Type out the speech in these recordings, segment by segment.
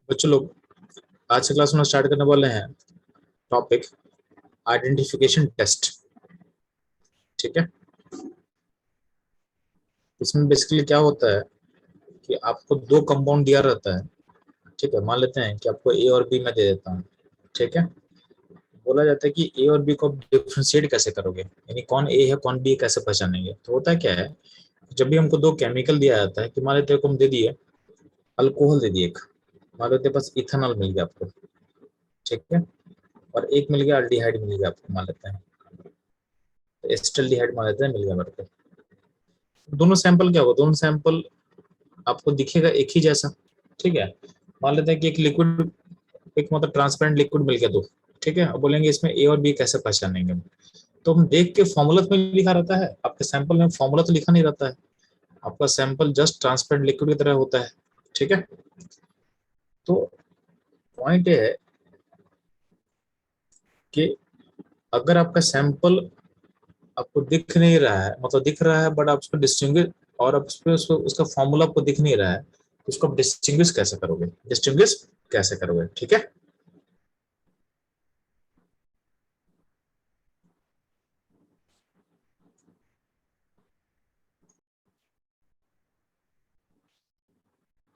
बच्चों लोग आज से क्लास में स्टार्ट करने वाले हैं टॉपिक आइडेंटिफिकेशन टेस्ट। ठीक है, इसमें बेसिकली क्या होता है कि आपको दो कंपाउंड दिया रहता है। ठीक है, मान लेते हैं कि आपको ए और बी में दे देता हूँ। ठीक है, बोला जाता है कि ए और बी को डिफ्रेंशिएट कैसे करोगे, यानी कौन ए है कौन बी कैसे पहचानेंगे। तो होता है क्या है, जब भी हमको दो केमिकल दिया जाता है कि मान लेते हैं को हम दे दिए अल्कोहल दे दिए, एक मान लेते हैं बस इथेनॉल मिल गया आपको। ठीक है, और एक मिल गया अल्डिहाइड मिल गया आपको, मान लेते हैं तो एस्टल्डिहाइड मान लेते हैं मिल गया मेरे को। दोनों सैंपल क्या होगा, दोनों सैंपल आपको दिखेगा एक ही जैसा। ठीक है, मान लेते हैं कि एक लिक्विड, एक मतलब ट्रांसपेरेंट लिक्विड मिल गया दो। ठीक है, अब बोलेंगे इसमें ए और बी कैसे पहचानेंगे। तो हम देख के फॉर्मूला में लिखा रहता है, आपके सैंपल में फॉर्मूला तो लिखा नहीं रहता है, आपका सैंपल जस्ट ट्रांसपेरेंट लिक्विड की तरह होता है। ठीक है, तो पॉइंट ये है कि अगर आपका सैंपल आपको दिख नहीं रहा है, मतलब दिख रहा है बट आप उसको डिस्टिंग्विश, और आप उसका फॉर्मूला आपको दिख नहीं रहा है, तो उसको आप डिस्टिंग्विश कैसे करोगे, डिस्टिंग्विश कैसे करोगे। ठीक है,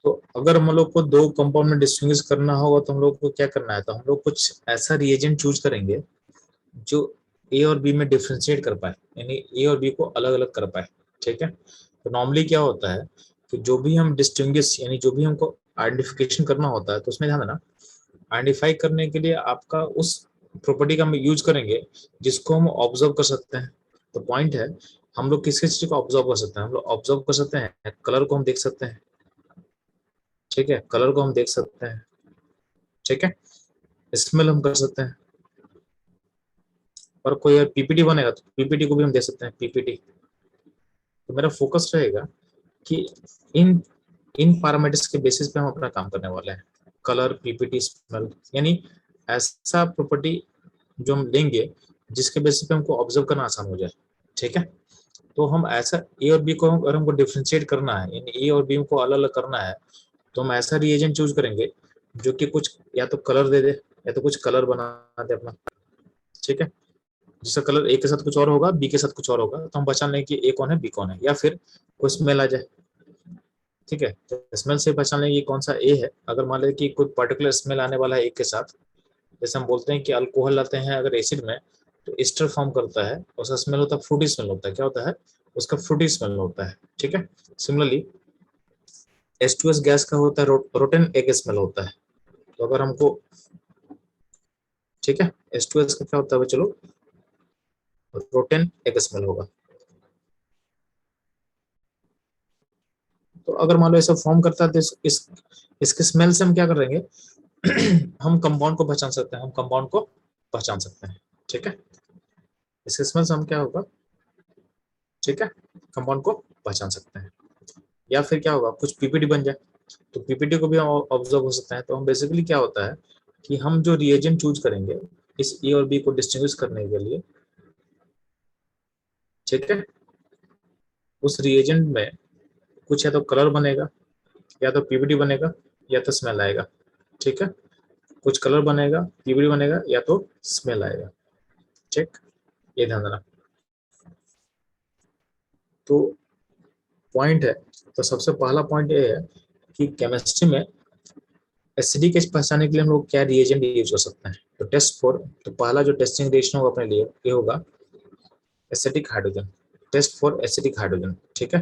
तो अगर हम लोग को दो कंपाउंड में डिस्टिंग्विश करना होगा तो हम लोग को क्या करना है, तो हम लोग कुछ ऐसा रिएजेंट चूज करेंगे जो ए और बी में डिफ्रेंशिएट कर पाए, यानी ए और बी को अलग अलग कर पाए। ठीक है, तो नॉर्मली क्या होता है कि जो भी हम डिस्टिंग्विश यानी जो भी हमको आइडेंटिफिकेशन करना होता है, तो उसमें ध्यान देना, आइडेंटिफाई करने के लिए आपका उस प्रॉपर्टी का हम यूज करेंगे जिसको हम ऑब्जर्व कर सकते हैं। तो पॉइंट है, हम लोग किस किस चीज को ऑब्जर्व कर सकते हैं, हम लोग ऑब्जर्व कर सकते हैं कलर को हम देख सकते हैं। ठीक है, कलर को हम देख सकते हैं। ठीक है, स्मेल हम कर सकते हैं, और कोई पीपीटी बनेगा तो पीपीटी को भी हम देख सकते हैं, पीपीटी। तो मेरा फोकस रहेगा कि इन इन पैरामीटर्स के बेसिस पे हम अपना काम करने वाले हैं, कलर पीपीटी स्मेल, यानी ऐसा प्रॉपर्टी जो हम लेंगे जिसके बेसिस पे हमको ऑब्जर्व करना आसान हो जाए। ठीक है, तो हम ऐसा ए और बी को अगर हमको डिफ्रेंशिएट करना है, यानी ए और बी को अलग अलग करना है, तो हम ऐसा रिएजेंट चूज करेंगे जो कि कुछ या तो कलर दे दे या तो कुछ कलर बना दे अपना। ठीक है, जिसका कलर ए के साथ कुछ और होगा बी के साथ कुछ और होगा, तो हम पहचान लें कि ए कौन है बी कौन है, या फिर कोई स्मेल आ जाए। ठीक है, तो स्मेल से पहचान लें कि कौन सा ए है। अगर मान लें कि कोई पर्टिकुलर स्मेल आने वाला है एक के साथ, जैसे हम बोलते हैं कि अल्कोहल लाते हैं अगर एसिड में तो एस्टर फॉर्म करता है, उसका स्मेल होता है फ्रूटी स्मेल होता है, क्या होता है उसका फ्रूटी स्मेल होता है। ठीक है, सिमिलरली H2S गैस का होता है रोटेन एग स्मेल होता है। तो अगर हमको, ठीक है, H2S का क्या होता है चलो, रोटेन एग स्मेल होगा। तो अगर मान लो ऐसा फॉर्म करता है तो इसके स्मेल से हम क्या करेंगे हम कंपाउंड को पहचान सकते हैं, हम कंपाउंड को पहचान सकते हैं। ठीक है, इसके स्मेल से हम क्या होगा, ठीक है, कंपाउंड को पहचान सकते हैं। या फिर क्या होगा, कुछ पीपीटी बन जाए तो पीपीटी को भी हम ऑब्जर्व हो सकते हैं। तो हम बेसिकली क्या होता है कि हम जो रिएजेंट चूज करेंगे इस ए और बी को डिस्टिंग्विश करने के लिए, ठीक है, उस रिएजेंट में कुछ या तो कलर बनेगा, या तो पीपीटी बनेगा, या तो स्मेल आएगा। ठीक है, कुछ कलर बनेगा, पीपीटी बनेगा, या तो स्मेल आएगा। ठीक, ये ध्यान देना। तो पॉइंट है, तो सबसे पहला पॉइंट ये है कि केमिस्ट्री में एसिडिक एज पहचानने के लिए हम लोग क्या रिएजेंट यूज कर सकते हैं। तो टेस्ट फॉर, तो पहला जो टेस्टिंग रिएक्शन होगा अपने लिए ये होगा acidic hydrogen, test for acidic hydrogen. ठीक है,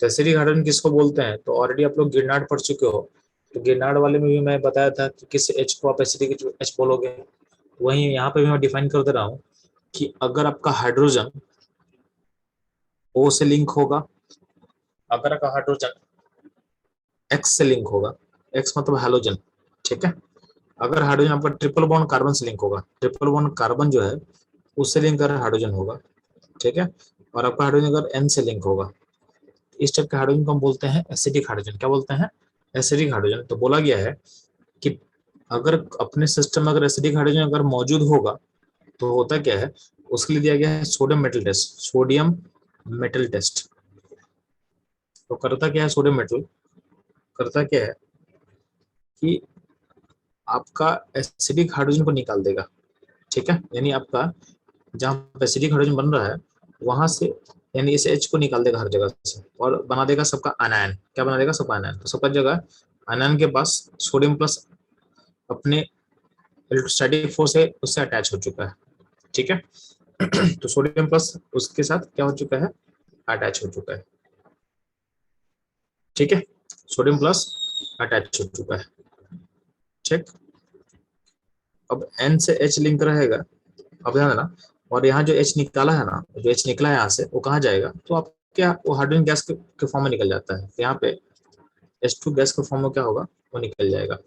तो एसिडिक हाइड्रोजन किसको बोलते हैं, तो ऑलरेडी आप लोग गिरनाट पढ़ चुके हो, तो गिरनाट वाले में भी मैं बताया था कि किस एच को आप एसिडिक एच बोलोगे। वहीं यहाँ पे भी मैं डिफाइन कर दे रहा हूँ कि अगर आपका हाइड्रोजन O से लिंक होगा, अगर आपका हाइड्रोजन X से लिंक होगा, X मतलब हेलोजन। ठीक है, अगर हाइड्रोजन आपका ट्रिपल बॉन्ड कार्बन से लिंक होगा, ट्रिपल बॉन्ड कार्बन जो है उससे लिंक अगर हाइड्रोजन होगा, ठीक है, और आपका हाइड्रोजन अगर N से लिंक होगा, इस टाइप के हाइड्रोजन को हम बोलते हैं एसिडिक हाइड्रोजन। क्या बोलते हैं, एसिडिक हाइड्रोजन। तो बोला गया है कि अगर अपने सिस्टम में अगर एसिडिक हाइड्रोजन अगर मौजूद होगा तो होता क्या है, उसके लिए दिया गया है sodium metal test, sodium metal test. तो करता क्या है सोडियम मेटल, करता क्या है कि आपका एसिडिक हाइड्रोजन को निकाल देगा, ठीक है। यानी आपका जहाँ एसिडिक हाइड्रोजन बन रहा है वहां से, यानी इस H को निकाल देगा हर जगह से और बना देगा सबका आनायन। क्या बना देगा? सबका आनायन। तो सबका जगह आनायन के पास सोडियम प्लस अपने इलेक्ट्रोस्टैटिक फोर्स है उससे अटैच हो चुका है, ठीक है। तो सोडियम प्लस उसके साथ क्या हो चुका है? अटैच हो चुका है, ठीक है। सोडियम प्लस अटैच हो चुका है, ठीक। अब N से H लिंक रहेगा, अब ध्यान देना। और यहाँ जो H निकाला है ना, जो H निकला है यहाँ से, वो कहाँ जाएगा? तो आप क्या, वो हाइड्रोजन गैस के फॉर्म में निकल जाता है। तो यहाँ पे H2 गैस के फॉर्म में क्या होगा? वो निकल जाएगा,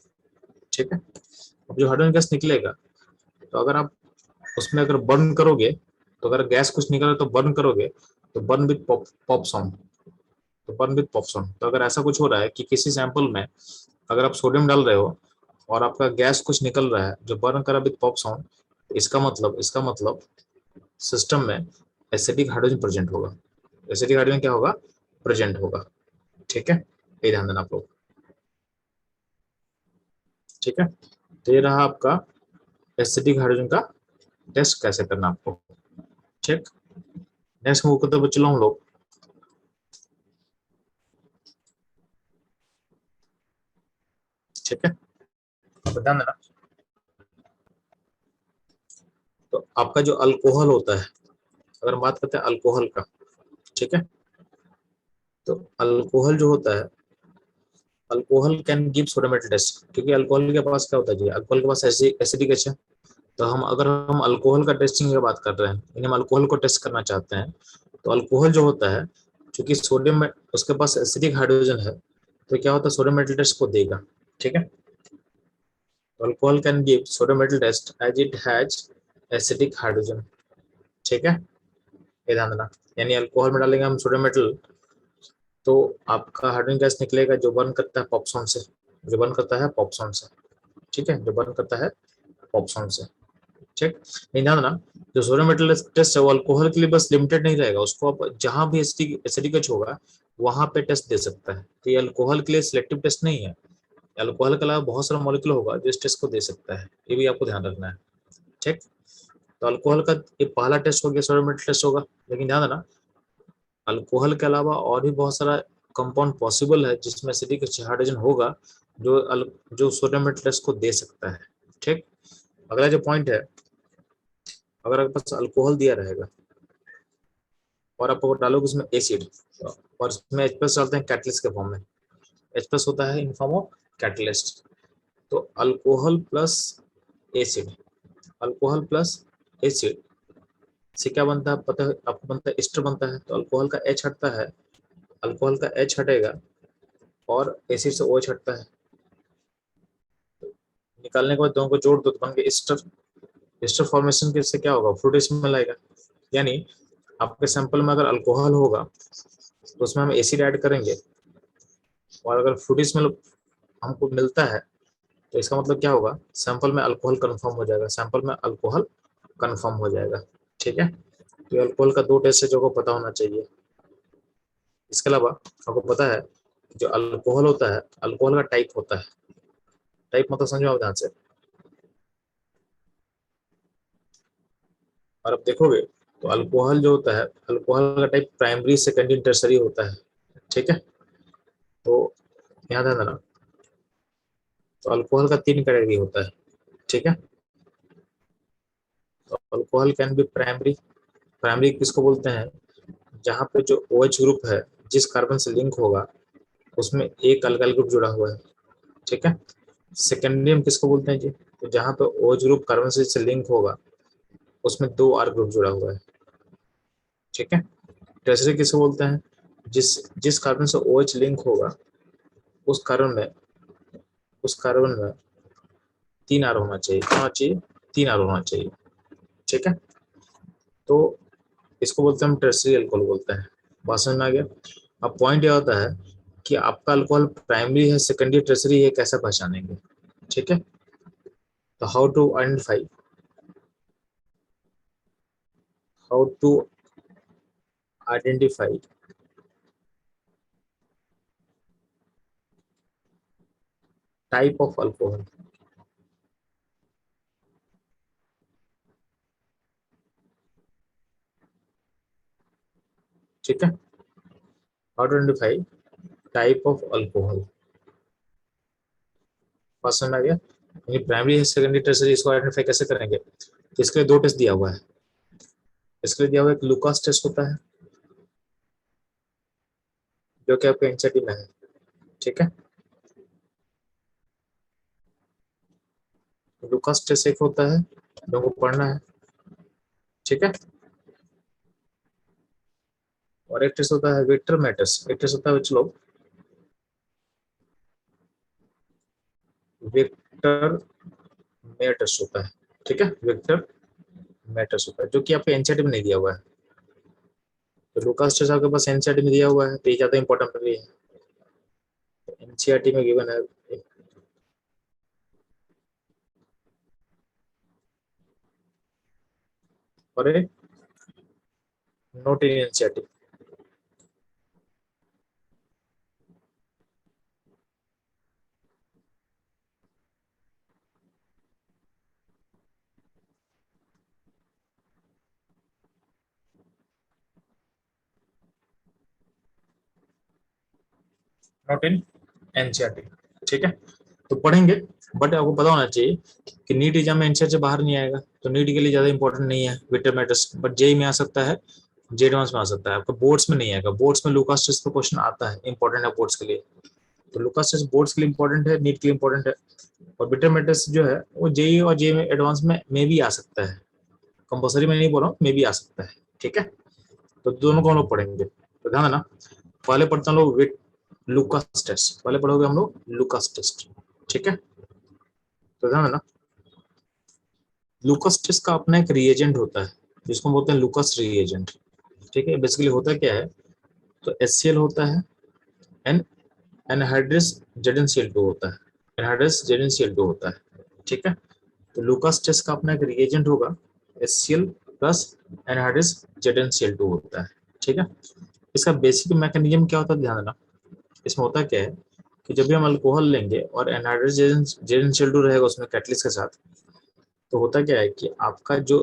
ठीक है। अब जो हाइड्रोजन गैस निकलेगा, तो अगर आप उसमें अगर बर्न करोगे, तो अगर गैस कुछ निकले तो बर्न करोगे, तो बर्न विथ पॉप साउंड, तो बर्न विथ पॉप साउंड। तो अगर ऐसा कुछ हो रहा है कि किसी सैंपल में अगर आप सोडियम डाल रहे हो और आपका गैस कुछ निकल रहा है जो बर्न करा विथ पॉप साउंड, इसका मतलब सिस्टम में एसिडिक हाइड्रोजन प्रेजेंट होगा। एसिडिक हाइड्रोजन क्या होगा? प्रेजेंट होगा, ठीक है। ये ध्यान देना आप लोग, ठीक है। तो ये रहा आपका एसिडिक हाइड्रोजन का टेस्ट कैसे करना आपको, ठीक। नेक्स्ट मूव करते हुए चलो हम लोग, ठीक है। अब ध्यान देना, तो आपका जो अल्कोहल होता है, अगर हम बात करते हैं अल्कोहल का, ठीक है। तो अल्कोहल जो होता है, alcohol can give sodium test, क्योंकि अल्कोहल के पास क्या होता है जी? अल्कोहल के पास एसिडिक एच है। तो हम अल्कोहल का टेस्टिंग की बात कर रहे हैं, यानी हम अल्कोहल को टेस्ट करना चाहते हैं, तो अल्कोहल जो होता है, चूंकि सोडियम में उसके पास एसिडिक हाइड्रोजन है, तो क्या होता है? सोडियम मेटल टेस्ट को देगा, ठीक है। तो alcohol can give sodium metal test as it has acidic hydrogen, ठीक है। ये ध्यान देना, यानी अल्कोहल में डालेंगे हम सोडियम मेटल, तो आपका हाइड्रोजन गैस निकलेगा जो बर्न करता है पॉप्सॉन से, जो बर्न करता है पॉप्सॉन से, ठीक है, जो बर्न करता है पॉप्सॉन से, ठीक। नहीं, ध्यान देना, जो सोडियम मेटल टेस्ट है वो अल्कोहल के लिए बस लिमिटेड नहीं रहेगा, उसको आप जहां भी एसिडिक एच होगा वहां पे टेस्ट दे सकता है। तो ये अल्कोहल के लिए सिलेक्टिव टेस्ट नहीं है, अल्कोहल के अलावा बहुत सारा मॉलिक्यूल होगा जो इस टेस्ट को दे सकता है, ये भी आपको ध्यान रखना है, ठीक। तो अल्कोहल का ये पहला टेस्ट हो गया, सोडियम मेटल टेस्ट होगा। लेकिन ध्यान देना, अल्कोहल के अलावा और भी बहुत सारा कंपाउंड पॉसिबल है जिसमें एसिडिक हाइड्रोजन होगा, जो सोडियम मेटल टेस्ट को दे सकता है, ठीक। अगला जो पॉइंट है, अगर आपके पास अल्कोहल दिया रहेगा और आप डालोगे उसमें एसिड, और उसमें H+ डालते हैं कैटलिस्ट के फॉर्म में, H+ होता है इन फॉर्म ऑफ कैटलिस्ट। तो alcohol plus acid, alcohol plus acid से क्या बनता है पता है आपको? बनता है एस्टर बनता है। तो अल्कोहल का H हटता है, अल्कोहल का H हटेगा और एसिड से OH हटता है, निकालने के बाद दोनों को जोड़ दो तो बन गया एस्टर। एस्टर फॉर्मेशन के से क्या होगा? फ्रूट स्मेल आएगा। यानी आपके सैंपल में अगर अल्कोहल होगा तो उसमें हम एसिड ऐड करेंगे, और अगर फ्रूट स्मेल हमको मिलता है तो इसका मतलब क्या होगा? सैंपल में अल्कोहल कंफर्म हो जाएगा, सैंपल में अल्कोहल कंफर्म हो जाएगा, ठीक है। तो अल्कोहल का दो टेस्ट है जो को पता होना चाहिए। इसके अलावा आपको पता है जो अल्कोहल होता है, अल्कोहल का टाइप होता है। टाइप मतलब समझो आप ध्यान से, और अब देखोगे तो अल्कोहल जो होता है, अल्कोहल का टाइप प्राइमरी, सेकेंडरी, टर्सरी होता है, ठीक है। तो यहाँ ध्यान देना, तो अल्कोहल का 3 कैटेगरी होता है, ठीक है। तो alcohol can be primary, primary किसको बोलते हैं? जहाँ पे जो OH ग्रुप है जिस कार्बन से लिंक होगा उसमें एक अल्काइल ग्रुप जुड़ा हुआ है, ठीक है। सेकेंडरी हम किसको बोलते हैं जी? तो जहाँ पे OH ग्रुप कार्बन से लिंक होगा उसमें 2 R ग्रुप जुड़ा हुआ है, ठीक है। टर्सरी किसको बोलते हैं? जिस जिस कार्बन से OH लिंक होगा उस कार्बन में, उस कार्बन में 3 R होना चाहिए, क्या होना चाहिए? 3 R होना चाहिए, ठीक है। तो इसको बोलते हैं हम टर्सरी अल्कोहल बोलते हैं। बात समझ में आ गया? अब पॉइंट यह होता है कि आपका अल्कोहल प्राइमरी है, सेकेंडरी, टर्सरी है, कैसे पहचानेंगे, ठीक है। तो how to identify type of alcohol, ठीक है, how to identify type of alcohol, पसंद आ गया। यानी प्राइमरी है, सेकेंडरी, टर्सरी, इसको आइडेंटिफाई कैसे करेंगे? तो इसके लिए दो टेस्ट दिया हुआ है। इसके लिए दिया हुआ एक लुकास टेस्ट होता है, जो कि आपके एनसीईआरटी में है। ठीक है, लुकास टेस्ट एक होता है, लोगों को पढ़ना है। ठीक है, और एक टेस्ट होता है विक्टर मैटर्स, एक टेस्ट होता है बच्चों लोग विक्टर मैटर्स होता है। ठीक है, विक्टर मैटर्स होता है, जो कि आपके एनसीईआरटी में नहीं दिया हुआ है। तो लुकास टेस्ट आपके पास एनसीईआरटी में दिया हुआ है, तो ये ज्यादा इंपॉर्टेंट नहीं है, एनसीईआरटी में गिवन है। और note in NCERT. Not in NCERT. ठीक है, तो पढ़ेंगे, बट आपको पता होना चाहिए कि नीट एग्जाम में एनसीईआरटी से बाहर नहीं आएगा, तो नीट के लिए ज्यादा इंपॉर्टेंट नहीं है विक्टर मैटर्स, बट जेई में आ सकता है, जे एडवांस में आ सकता है, आपका बोर्ड्स में नहीं आएगा। बोर्ड्स में लुकास टेस्ट का क्वेश्चन आता है, इंपॉर्टेंट है बोर्ड्स के लिए। तो लुकास टेस्ट बोर्ड्स के लिए इंपॉर्टेंट है, नीट के लिए इंपॉर्टेंट है। और विक्टर मैटर्स जो है वो जेई और जे में एडवांस में भी आ सकता है, कंपलसरी में नहीं बोल रहा हूँ, में भी आ सकता है। ठीक है, तो दोनों को हम लोग पढ़ेंगे, तो ध्यान देना। पहले पढ़ते हैं लोग लुकास टेस्ट, पहले पढ़ोगे हम लोग लुकास टेस्ट। ठीक है, तो ध्यान देना, लुकास टेस्ट का अपना एक रिएजेंट होता है, जिसको हम बोलते हैं लुकास रिएजेंट। ठीक है, बेसिकली होता क्या है, तो HCl होता है, एन एनहाइड्रस जेडेनसीएल2 होता है, एनहाइड्रस जेडेनसीएल2 होता है। ठीक है, तो लुकास टेस्ट का अपना एक रिएजेंट होगा, HCl प्लस एनहाइड्रस जेडेनसीएल2 होता है। ठीक है, इसका बेसिक मैकेनिज्म क्या होता है, ध्यान देना। इसमें होता क्या है कि जब भी हम अल्कोहल लेंगे और एनहाइड्रस जेडेनसीएल2 रहेगा उसमें कैटलिस्ट के साथ, तो होता क्या है कि आपका जो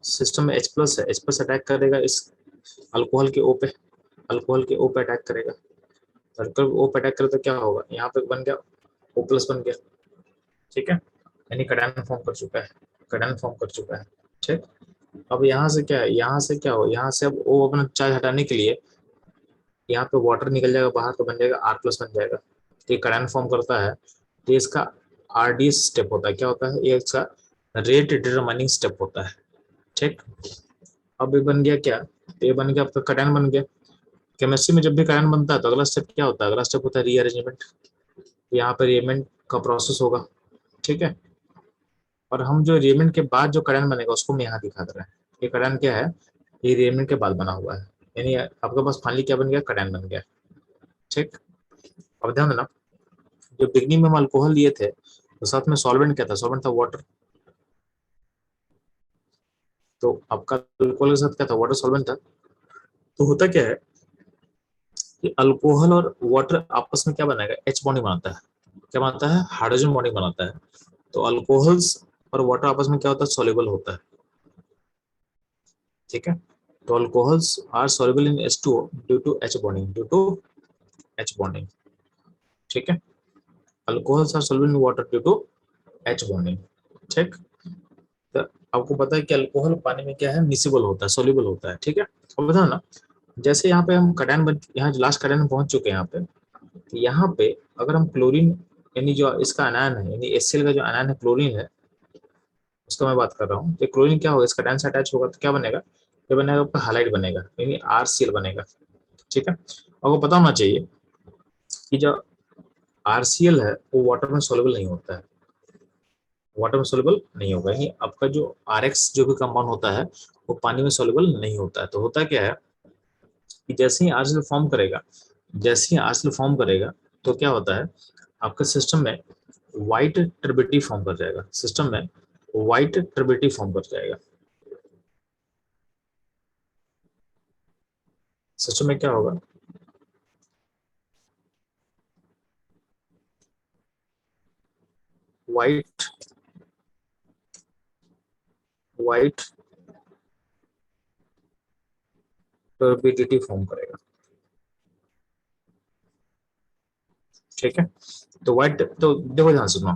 सिस्टम में H+ है, H+ अटैक करेगा इस अल्कोहल के ओ पे, अल्कोहल के ओ पे अटैक करेगा। अल्कोहल ओ पे अटैक करे तो क्या होगा, यहाँ पे बन गया O+ बन गया। ठीक है, यानी कटायन फॉर्म कर चुका है, कटायन फॉर्म कर चुका है। ठीक, अब यहाँ से क्या है, यहाँ से क्या हो, यहाँ से अब ओ अपना चार्ज हटाने के लिए यहाँ पे वाटर निकल जाएगा बाहर, तो बन जाएगा R+ बन जाएगा। तो ये कटायन फॉर्म करता है, तो इसका RDS स्टेप होता है। क्या होता है, ये इसका रेट डिटरमाइनिंग स्टेप होता है। ठीक, अब ये बन गया क्या, ये बन गया आपका कटायन बन गया। केमिस्ट्री में जब भी कटायन बनता है तो अगला स्टेप क्या होता है, अगला स्टेप होता है रीअरेंजमेंट। यहाँ पर रीअरेंजमेंट का प्रोसेस होगा। ठीक है, और हम जो रीअरेंजमेंट के बाद जो कटायन बनेगा उसको मैं यहाँ दिखा दे रहा है। ये कटायन क्या है, ये रीअरेंजमेंट के बाद बना हुआ है, यानी आपके पास फाइनली क्या बन गया, कटायन बन गया। ठीक, अब ध्यान देना, जो बिगनिंग में हम अल्कोहल लिए थे तो साथ में सॉल्वेंट क्या था, सॉल्वेंट था वाटर। तो आपका अल्कोहल के साथ क्या था, वाटर सॉल्वेंट था। तो होता क्या है कि अल्कोहल और वाटर आपस में क्या बनाएगा, H बॉन्डिंग बनाता है। क्या बनाता है, हाइड्रोजन बॉन्डिंग बनाता है। तो अल्कोहल्स और वाटर आपस में क्या होता है, सोल्यूबल होता है। ठीक है, तो alcohols are soluble in H2O due to H bonding, due to H bonding. ठीक है, alcohols are soluble in water due to H bonding. ठीक, तो आपको पता है कि अल्कोहल पानी में क्या है, मिसिबल होता है, सोल्यूबल होता है। ठीक है, अब बताओ ना, जैसे यहाँ पे हम कटायन बन, यहाँ लास्ट कटायन में पहुंच चुके हैं यहाँ पे, तो यहाँ पे अगर हम क्लोरीन, यानी जो इसका अनायन है, यानी HCl का जो अनायन है क्लोरीन है, उसका मैं बात कर रहा हूँ, तो क्लोरीन क्या होगा, इसका कटायन से अटैच होगा तो क्या बनेगा, ये बनेगा आपका हाइलाइट बनेगा, यानी RCl बनेगा। ठीक है, आपको पता होना चाहिए कि जो RCl है वो वाटर में सोल्यूबल नहीं होता है, वाटर में सोल्यूबल नहीं होगा, यानी आपका जो RX जो भी कंपाउंड होता है वो पानी में सोल्यूबल नहीं होता है। तो होता क्या है कि जैसे ही RCl फॉर्म करेगा, जैसे ही RCl फॉर्म करेगा, तो क्या होता है, आपके सिस्टम में व्हाइट टर्बिडिटी फॉर्म कर जाएगा, सिस्टम में व्हाइट टर्बिडिटी फॉर्म कर जाएगा। सिस्टम में क्या होगा, व्हाइट व्हाइट टर्बिडिटी फॉर्म करेगा। ठीक है, तो व्हाइट, तो देखो ध्यान सुनो,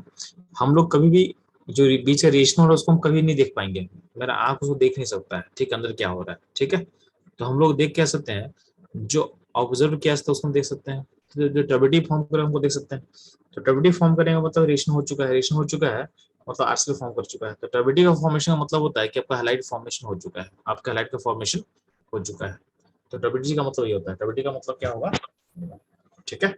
हम लोग कभी भी जो बीच का रेशनल है उसको हम कभी नहीं देख पाएंगे, मेरा आंख उसको देख नहीं सकता है, ठीक, अंदर क्या हो रहा है, ठीक है। तो हम लोग देख क्या सकते हैं, जो ऑब्जर्व किया था उसको हम देख सकते हैं, तो जो टर्बिडिटी फॉर्म करे हमको देख सकते हैं। तो टर्बिडिटी फॉर्म करेंगे मतलब रेशन हो चुका है, रेशन हो चुका है मतलब आर्सिल फॉर्म कर चुका है। तो टर्बिडिटी का फॉर्मेशन का मतलब होता है कि आपका हाइलाइट फॉर्मेशन हो चुका है, आपका हाइलाइट का फॉर्मेशन हो चुका है। तो टर्बिडिटी का मतलब ये होता है, टर्बिडिटी का मतलब क्या होगा, ठीक है।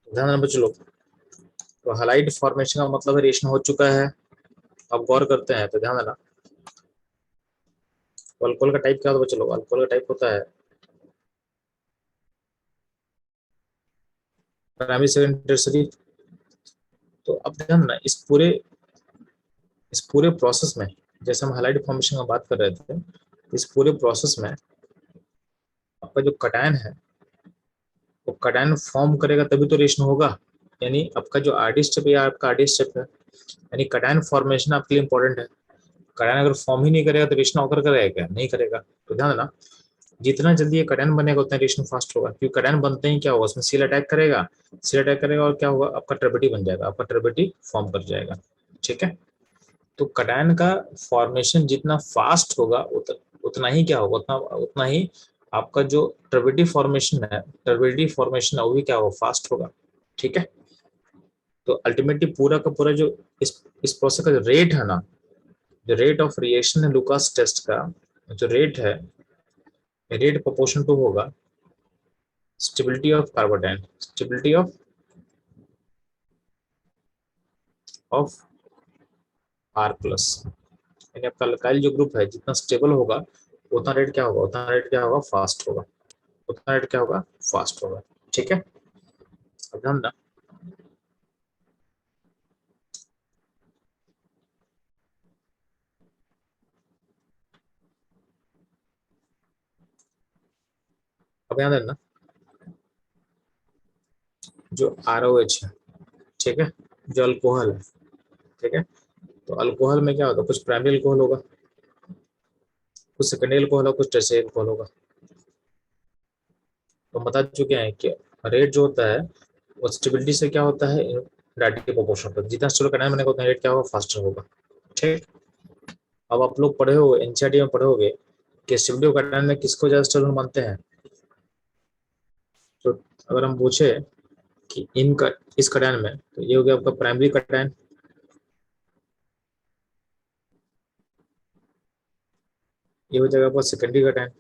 ध्यान देना बच्चों लोग, तो हाइलाइट फॉर्मेशन का मतलब है रेशन हो चुका है। अब गौर करते हैं तो ध्यान देना, अल्कोहल का टाइप क्या होता है बच्चों लोग, अल्कोहल का टाइप होता है प्राइमरी सेकेंडरी टर्सरी। तो अब ध्यान देना, इस पूरे प्रोसेस में, जैसे हम हाइलाइट फॉर्मेशन की बात कर रहे थे, इस पूरे प्रोसेस में आपका जो कटायन है वो कटायन फॉर्म करेगा तभी तो रेशन होगा। यानी आपका जो आरडी स्टेप या आपका आरडी स्टेप है, यानी कटायन फॉर्मेशन आपके लिए इंपॉर्टेंट है। कटायन अगर फॉर्म ही नहीं करेगा तो रेशन ऑकर करेगा क्या, नहीं करेगा। तो ध्यान देना, जितना जल्दी ये कटायन बनेगा उतना रेशन फास्ट होगा, क्योंकि कटायन बनते ही क्या होगा, उसमें सील अटैक करेगा, सील अटैक करेगा और क्या होगा, आपका टर्बिडी बन जाएगा, आपका टर्बिडी फॉर्म कर जाएगा, ठीक है। तो कटायन का फॉर्मेशन जितना फास्ट होगा उतना ही क्या होगा, उतना उतना ही आपका जो टर्बिडिटी फॉर्मेशन है वो भी क्या होगा, फास्ट होगा, ठीक है। तो अल्टीमेटली पूरा का पूरा जो इस प्रोसेस का जो रेट है ना, जो रेट ऑफ रिएक्शन है लुकास टेस्ट का, जो रेट है, रेट प्रोपोर्शन टू होगा stability of carbocation, stability of R plus. यानी आपका अल्काइल जो ग्रुप है जितना स्टेबल होगा उतना रेट क्या होगा, उतना रेट क्या होगा, फास्ट होगा, उतना रेट क्या होगा, फास्ट होगा, ठीक है। अब ध्यान देना, अब ध्यान देना, जो आर ओ एच है, ठीक है, जो अल्कोहल है, ठीक है। तो अल्कोहल में क्या होगा, कुछ प्राइमरी अल्कोहल होगा, कुछ सेकेंडरी अल्कोहल होगा, कुछ टर्शियरी अल्कोहल होगा। तो बता चुके हैं कि रेट जो होता है वो स्टेबिलिटी से क्या होता है, डायरेक्टली प्रोपोर्शनल होता है, जितना स्टेबल करना बनेगा उतना रेट क्या होगा, फास्टर होगा, ठीक। अब आप लोग पढ़े हो एनसीईआरटी में पढ़े होगे कि स्टेबिलिटी कटायन में किसको ज्यादा स्टेबल मानते हैं। तो अगर हम पूछे कि इनका इस कटायन में, तो ये हो गया आपका प्राइमरी कटायन, ये हो जाएगा आपका सेकेंडरी कटायन,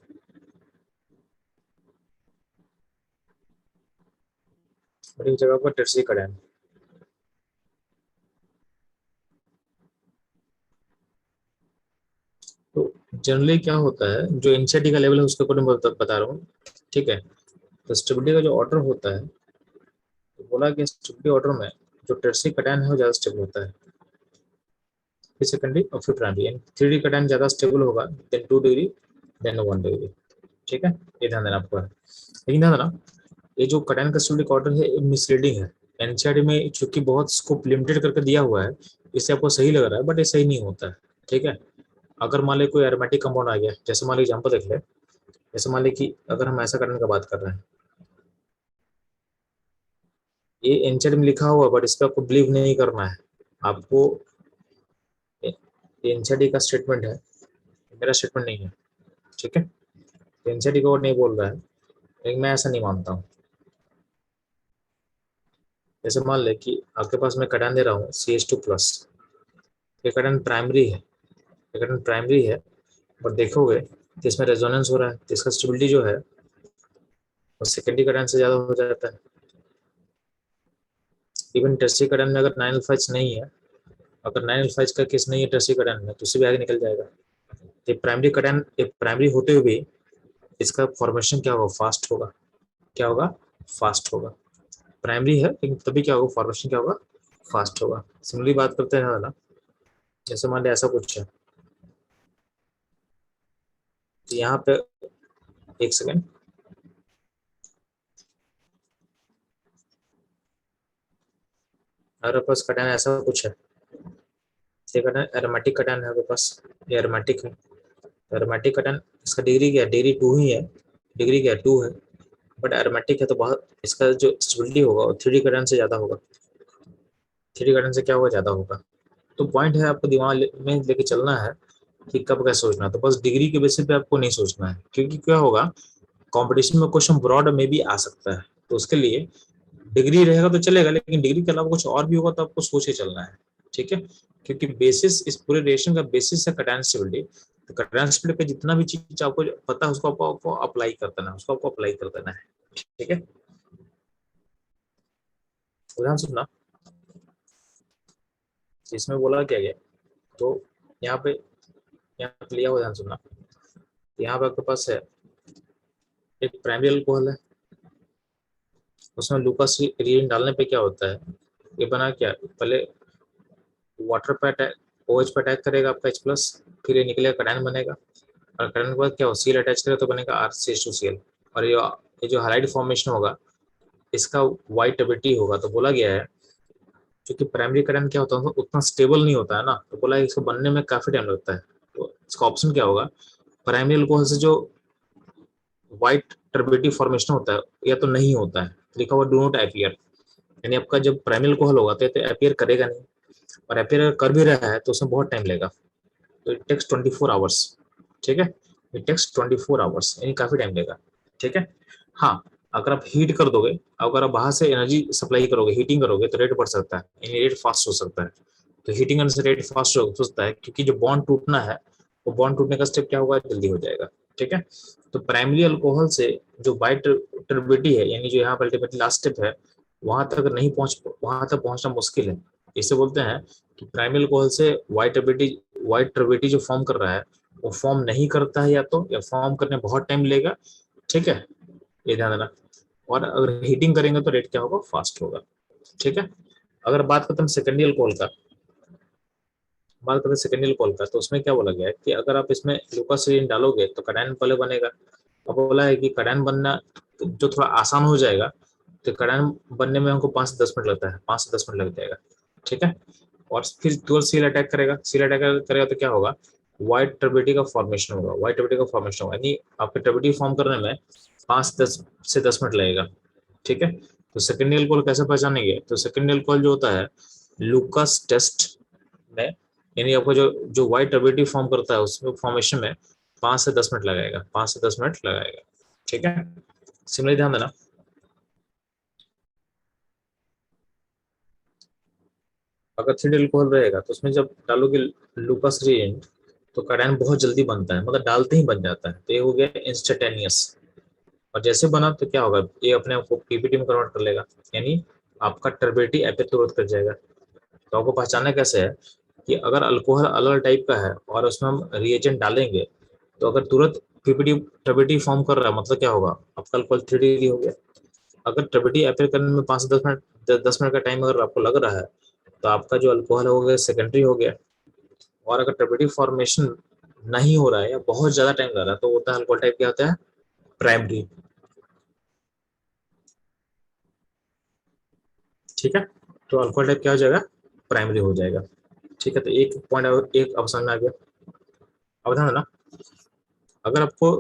और ये हो जाएगा आपका टर्शियरी कटायन। तो जनरली क्या होता है, जो एनसीईआरटी का लेवल है उसके अकॉर्डिंग बता रहा हूँ, ठीक है। तो स्टेबिलिटी का जो ऑर्डर होता है, तो बोला कि स्टेबिलिटी ऑर्डर में जो टर्शियरी कटायन है वो ज्यादा स्टेबल होता है, फिर सेकेंडरी और फिर प्राइमरी। एंड 3D कटायन ज्यादा स्टेबल होगा, देन 2 डिग्री, देन 1 डिग्री, ठीक है। ये ध्यान देना आपको है, लेकिन ध्यान देना, ये जो कटायन का स्टेबिलिटी ऑर्डर है ये मिसलीडिंग है। एनसीईआरटी में चूंकि बहुत स्कोप लिमिटेड करके दिया हुआ है, इससे आपको सही लग रहा है बट ये सही नहीं होता है, ठीक है। अगर मान ली कोई एरोमेटिक कंपाउंड आ गया, जैसे मान ली एग्जाम्पल देख ले, जैसे मान ली कि अगर हम ऐसा करने की बात कर रहे हैं, ये एनसीईआरटी में लिखा हुआ है बट इस पर आपको बिलीव नहीं करना है, आपको, एनसीईआरटी का स्टेटमेंट है, मेरा स्टेटमेंट नहीं है, ठीक है। एनसीईआरटी कोड नहीं बोल रहा है, लेकिन मैं ऐसा नहीं मानता हूँ। जैसे मान ले कि आपके पास मैं कटान दे रहा हूँ CH2+, ये कटान प्राइमरी है, ये कटान प्राइमरी है, और देखोगे कि इसमें रेजोनेंस हो रहा है, तो इसका स्टेबिलिटी जो है वो सेकेंडरी कटान से ज़्यादा हो जाता है। इवन टर्शियरी कटान में अगर 9 अल्फाज नहीं है, अगर 9 अल्फाज का केस नहीं है टर्शियरी कटान में, तो उससे भी आगे निकल जाएगा, तो प्राइमरी कटायन प्राइमरी होते हुए भी इसका फॉर्मेशन क्या होगा, फास्ट होगा। क्या होगा, फास्ट होगा। प्राइमरी है लेकिन तभी क्या होगा, फॉर्मेशन क्या होगा, फास्ट होगा। सिमिलरली बात करते हैं ना, जैसे मान लिया ऐसा कुछ है, तो यहाँ पे एक सेकेंड, अगर पास कटायन ऐसा कुछ है, ये कटायन एरोमेटिक कटायन है आपके पास, ये एरोमेटिक है। एरोमेटिक कटायन इसका डिग्री क्या है, डिग्री 2 ही है, डिग्री क्या है, 2 है। बट एरोमेटिक है तो बहुत इसका जो स्टेबिलिटी होगा वो 3D कटायन से ज्यादा होगा। 3D कटायन से क्या होगा, ज्यादा होगा। तो पॉइंट है आपको दिमाग में लेके चलना है कि कब क्या सोचना है। तो बस डिग्री के बेसिस पे आपको नहीं सोचना है, क्योंकि क्या होगा, कंपटीशन में क्वेश्चन ब्रॉड में भी आ सकता है। तो उसके लिए डिग्री रहेगा तो चलेगा, लेकिन डिग्री के अलावा कुछ और भी होगा तो आपको सोच के चलना है। ठीक है, क्योंकि बेसिस इस पूरे रिलेशन का बेसिस है कटायन स्टेबिलिटी। तो कटायन स्टेबिलिटी का जितना भी चीज आपको पता है उसको आपको अप्लाई कर देना है, उसको आपको अप्लाई कर देना है। ठीक है, उदाहरण सुनना, इसमें बोला क्या गया, तो यहाँ पे लिया हुआ ध्यान सुनना। यहाँ पे आपके पास है एक प्राइमरी अल्कोहल है, उसमें लूकास रिएजेंट डालने पे क्या होता है, ये बना क्या, पहले वाटर पे अटैक, OH पे अटैक करेगा आपका H+, फिर ये निकलेगा कटायन बनेगा, और कटायन के बाद क्या हो, Cl अटैच करेगा तो बनेगा RCH2Cl। और ये जो हाइलाइट फॉर्मेशन होगा इसका वाइट एबिलिटी होगा। तो बोला गया है क्योंकि प्राइमरी कटायन क्या होता है उतना स्टेबल नहीं होता है ना, तो बोला इसको बनने में काफी टाइम लगता है। तो इसका ऑप्शन क्या होगा, प्राइमरी अल्कोहल से जो व्हाइट टर्बिडिटी फॉर्मेशन होता है या तो नहीं होता है, लिखा हुआ डू नॉट अपीयर, यानी आपका जब प्राइमरी अल्कोहल होगा तो अपीयर करेगा नहीं, और अपीयर अगर कर भी रहा है तो उसमें बहुत टाइम लगेगा। तो इट टेक्स 24 आवर्स। ठीक है, इट टेक्स 24 आवर्स, यानी काफी टाइम लेगा। ठीक है, हाँ, अगर आप हीट कर दोगे, अगर आप बाहर से एनर्जी सप्लाई करोगे, हीटिंग करोगे तो रेट बढ़ सकता है, यानी रेट फास्ट हो सकता है। तो हीटिंग करने से रेट फास्ट हो सकता है, क्योंकि जो बॉन्ड टूटना है वो बॉन्ड टूटने का स्टेप क्या होगा, जल्दी हो जाएगा। ठीक है, तो प्राइमरी अल्कोहल से जो बाइट टर्बिडिटी है, यानी जो यहाँ पर अल्टीमेटली लास्ट स्टेप है, वहां तक पहुंचना मुश्किल है। इसे बोलते हैं कि प्राइमरी अल्कोहल से व्हाइट टर्बिडिटी जो फॉर्म कर रहा है वो फॉर्म नहीं करता है, या फॉर्म करने में बहुत टाइम लेगा। ठीक है, ये ध्यान देना। और अगर हीटिंग करेंगे तो रेट क्या होगा, फास्ट होगा। ठीक है, अगर बात करते हैं सेकेंडरी अल्कोहल का, बात करते हैं सेकेंडरी अल्कोहल का, तो उसमें क्या बोला गया है कि अगर आप इसमें ग्लूकोसिलीन डालोगे तो कटायन पहले बनेगा। अब बोला है कि कटायन बनना जो थोड़ा आसान हो जाएगा, तो कटायन बनने में हमको 5 से 10 मिनट लगता है, 5 से 10 मिनट लग जाएगा। ठीक है, और फिर तुरंत सील अटैक करेगा, सील अटैक करेगा तो क्या होगा, व्हाइट टर्बिडिटी का फॉर्मेशन होगा, व्हाइट टर्बिडिटी का फॉर्मेशन होगा, यानी आपके टर्बिडिटी फॉर्म करने में 5 से 10 मिनट लगेगा। ठीक है, तो सेकेंडरी अल्कोहल कैसे पहचानेंगे, तो सेकेंडरी अल्कोहल जो होता है लूकास टेस्ट में, यानी आपको जो जो व्हाइट टर्बिडिटी फॉर्म करता है उसमें फॉर्मेशन में 5 से 10 मिनट लगाएगा, 5 से 10 मिनट लगाएगा। ठीक है, सिमिलरली ध्यान देना, अगर 3D अल्कोहल रहेगा तो उसमें जब डालोगे लूकास रिएजेंट तो कटायन बहुत जल्दी बनता है, मतलब डालते ही बन जाता है। तो ये हो गया इंस्टेंटेनियस, और जैसे बना तो क्या होगा, ये अपने आप को पीपीटी में कन्वर्ट कर लेगा, यानी आपका टर्बिडिटी एपिक तुरंत कर जाएगा। तो आपको पहचानना कैसे है कि अगर अल्कोहल अलग अलग टाइप का है और उसमें हम रिएजेंट डालेंगे, तो अगर तुरंत पीपीटी टर्बिडिटी फॉर्म कर रहा है मतलब क्या होगा, आपका अल्कोहल 3D हो गया। अगर टर्बिडिटी एपिक करने में 5 से 10 मिनट, 10 मिनट का टाइम अगर आपको लग रहा है, तो आपका जो अल्कोहल हो गया सेकेंडरी हो गया। और अगर टर्बिडिटी फॉर्मेशन नहीं हो रहा है या बहुत ज्यादा टाइम लग रहा है तो होता है अल्कोहल टाइप क्या होता है, प्राइमरी। ठीक है, तो अल्कोहल टाइप क्या हो जाएगा, प्राइमरी हो जाएगा। ठीक है, तो एक पॉइंट एक अब समझ में आ गया। अब ध्यान देना, अगर आपको,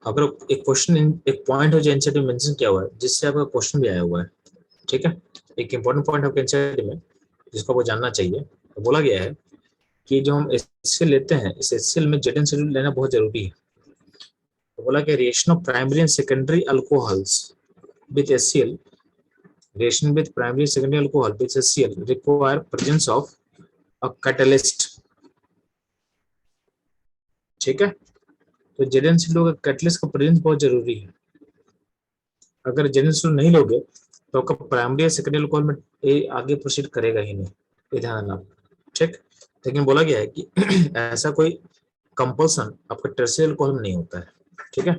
अगर एक क्वेश्चन, एक पॉइंट है जो एनसीईआरटी में मेंशन किया हुआ है जिससे आपका क्वेश्चन भी आया हुआ है। ठीक है, एक इंपॉर्टेंट पॉइंट आपके एनसीईआरटी में जिसको आपको जानना चाहिए, तो बोला गया है कि जो हम एचसीएल लेते हैं इस एचसीएल में जेड एन शेड्यूल लेना बहुत जरूरी है। तो बोला कि reaction of primary and secondary alcohols with HCL, reaction with primary and secondary alcohol with HCl require presence of a catalyst। ठीक है, तो जेडेंसिल लोग कैटलिस्ट का प्रेजेंस बहुत जरूरी है। अगर जेडेंसिल नहीं लोगे तो आपका प्राइमरी या सेकेंडरी अल्कोहल में ये आगे प्रोसीड करेगा ही नहीं, ये ध्यान रखना। ठीक, लेकिन बोला गया है कि ऐसा कोई कंपल्सन आपका टर्शियल अल्कोहल में नहीं होता है, ठीक है।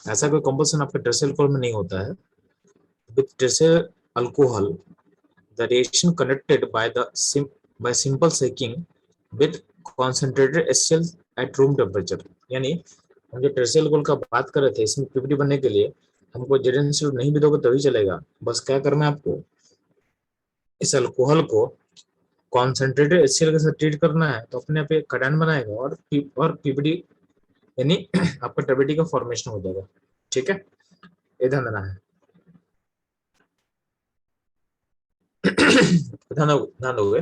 ऐसा कोई कंपल्सन आपका टर्शियल अल्कोहल में नहीं होता है। With tertiary alcohol the reaction conducted by simple shaking with concentrated HCl at room temperature. यानी हम जो टर्शियल अल्कोहल का बात कर रहे थे, इसमें पीपीटी बनने के लिए हमको जेडेंसी नहीं भी दोगे तभी चलेगा। बस क्या करना है आपको, इस अल्कोहल को कॉन्सेंट्रेटेड HCl के साथ ट्रीट करना है, तो अपने आप कटायन बनाएगा और पीपीटी यानी आपका टर्बिडी का फॉर्मेशन हो जाएगा, ठीक है। ये ध्यान देना है। ध्यान दोगे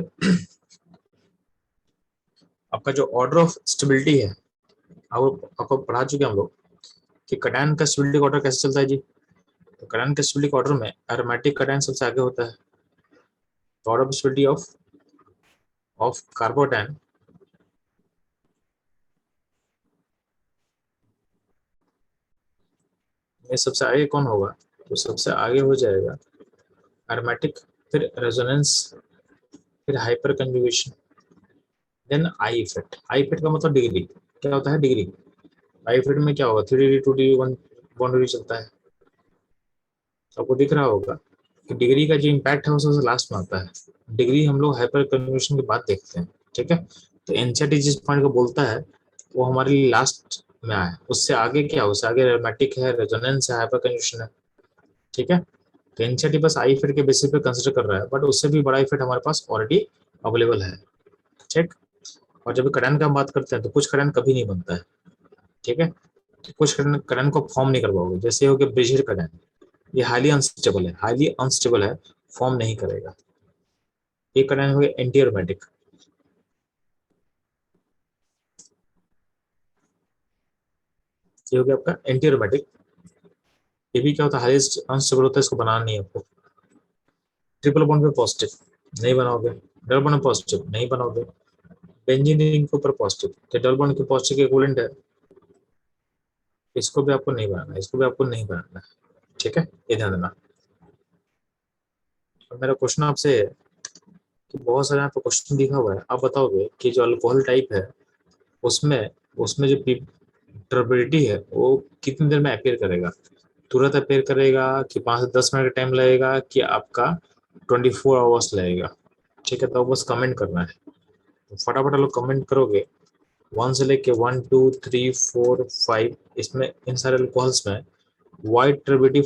आपका जो ऑर्डर ऑफ स्टेबिलिटी है, आपको पढ़ा चुके हम लोग कि कटायन का स्टेबिलिटी ऑर्डर कैसे चलता है जी। तो कटायन का स्टेबिलिटी ऑर्डर में एरोमेटिक कटायन सबसे आगे होता है। तो ऑर्डर ऑफ स्टेबिलिटी ऑफ कार्बोटाइन में सबसे आगे कौन होगा, तो सबसे आगे हो जाएगा एरोमेटिक, फिर रेजोनेंस, फिर hyperconjugation, then I effect. I effect का मतलब डिग्री, क्या होता है डिग्री। आई इफेक्ट में क्या होगा, 3 डिग्री 2 डिग्री 1 डिग्री चलता है। तो आपको दिख रहा होगा कि डिग्री का जो इम्पैक्ट है वो सबसे लास्ट में आता है। डिग्री हम लोग हाइपर कंजुगेशन के बाद देखते हैं, ठीक है। तो एनसीईआरटी जिस पॉइंट को बोलता है वो हमारे लिए लास्ट में आए, उससे आगे क्या, उससे आगे एरोमेटिक है, रेजोनेंस है, हाइपर कंजुगेशन है, ठीक है। तो एनसीईआरटी बस आई इफेक्ट के बेसिस पे कंसिडर कर रहा है, बट उससे भी बड़ा इफेक्ट हमारे पास ऑलरेडी अवेलेबल है, ठीक। और जब कड़न का हम बात करते हैं तो कुछ कड़न कभी नहीं बनता है, ठीक है। तो कुछ कड़न को फॉर्म नहीं करवाओगे, जैसे हो गया ब्रिजिड कड़न, ये हाईली अनस्टेबल है, हाईली अनस्टेबल है, फॉर्म नहीं करेगा। ये कड़न हो गया एंटी एरोमेटिक। ये हो गया आपका एंटी एरोमेटिक। ये भी क्या होता है, हाईली अनस्टेबल होता है, इसको बनाना नहीं है आपको। ट्रिपल बॉन्ड पे पॉजिटिव नहीं बनाओगे, डबल बॉन्ड पे पॉजिटिव नहीं बनाओगे, बेंजीन रिंग के ऊपर पॉजिटिव, तो डबल बॉन्ड के पॉजिटिव के इक्विवेलेंट है, इसको भी आपको नहीं बनाना, इसको भी आपको नहीं बनाना, ठीक है। ये ध्यान देना। और मेरा क्वेश्चन आपसे है कि बहुत सारे यहाँ पे क्वेश्चन दिखा हुआ है, आप बताओगे कि जो अल्कोहल टाइप है उसमें उसमें जो ट्रबेलिटी है वो कितनी देर में अपेयर करेगा, तुरंत अपेयर करेगा कि 5 से 10 मिनट का टाइम लगेगा कि आपका 24 आवर्स लगेगा, ठीक है। तो बस कमेंट करना है, तो फटाफट लोग कमेंट करोगे। 1 से लेके 1 2 3 4 5, इसमें इन सारे अल्कोहल्स में वाइट ट्रिब्यूटिव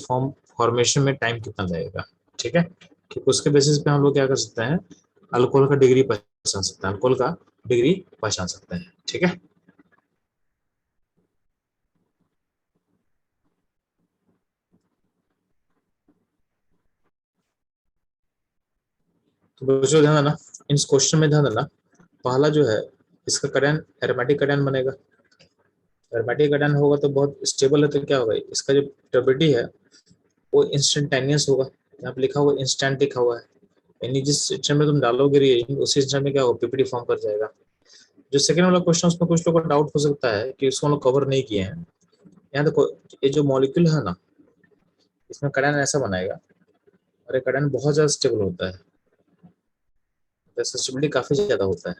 फॉर्मेशन में टाइम कितना लगेगा, ठीक है। कि उसके बेसिस पे हम लोग क्या कर सकते हैं, अल्कोहल का डिग्री पहचान सकते हैं, अल्कोहल का डिग्री पहचान सकते हैं, ठीक है। तो बच्चों ध्यान देना, इन क्वेश्चन में ध्यान देना। पहला जो है इसका कटन एरोमेटिक कटन बनेगा। एरोमेटिक कटन होगा तो बहुत स्टेबल है, तो क्या होगा, इसका जो ट्रिब्यूटी है वो इंस्टेंटेनियस होगा। यहाँ पे लिखा हुआ इंस्टेंट लिखा हुआ है, यानी जिस सिस्टम में तुम डालोगे रिएजेंट उसी सिस्टम में क्या होगा, पीपीटी फॉर्म कर जाएगा। जो सेकंड वाला क्वेश्चन उसमें कुछ लोगों को डाउट हो सकता है कि उसको हम लोग कवर नहीं किए हैं। यहाँ देखो, ये जो मॉलिक्यूल है ना, इसमें कड़न ऐसा बनाएगा, और ये कड़न बहुत ज्यादा स्टेबल होता है, तो स्टेबिलिटी काफी ज्यादा होता है,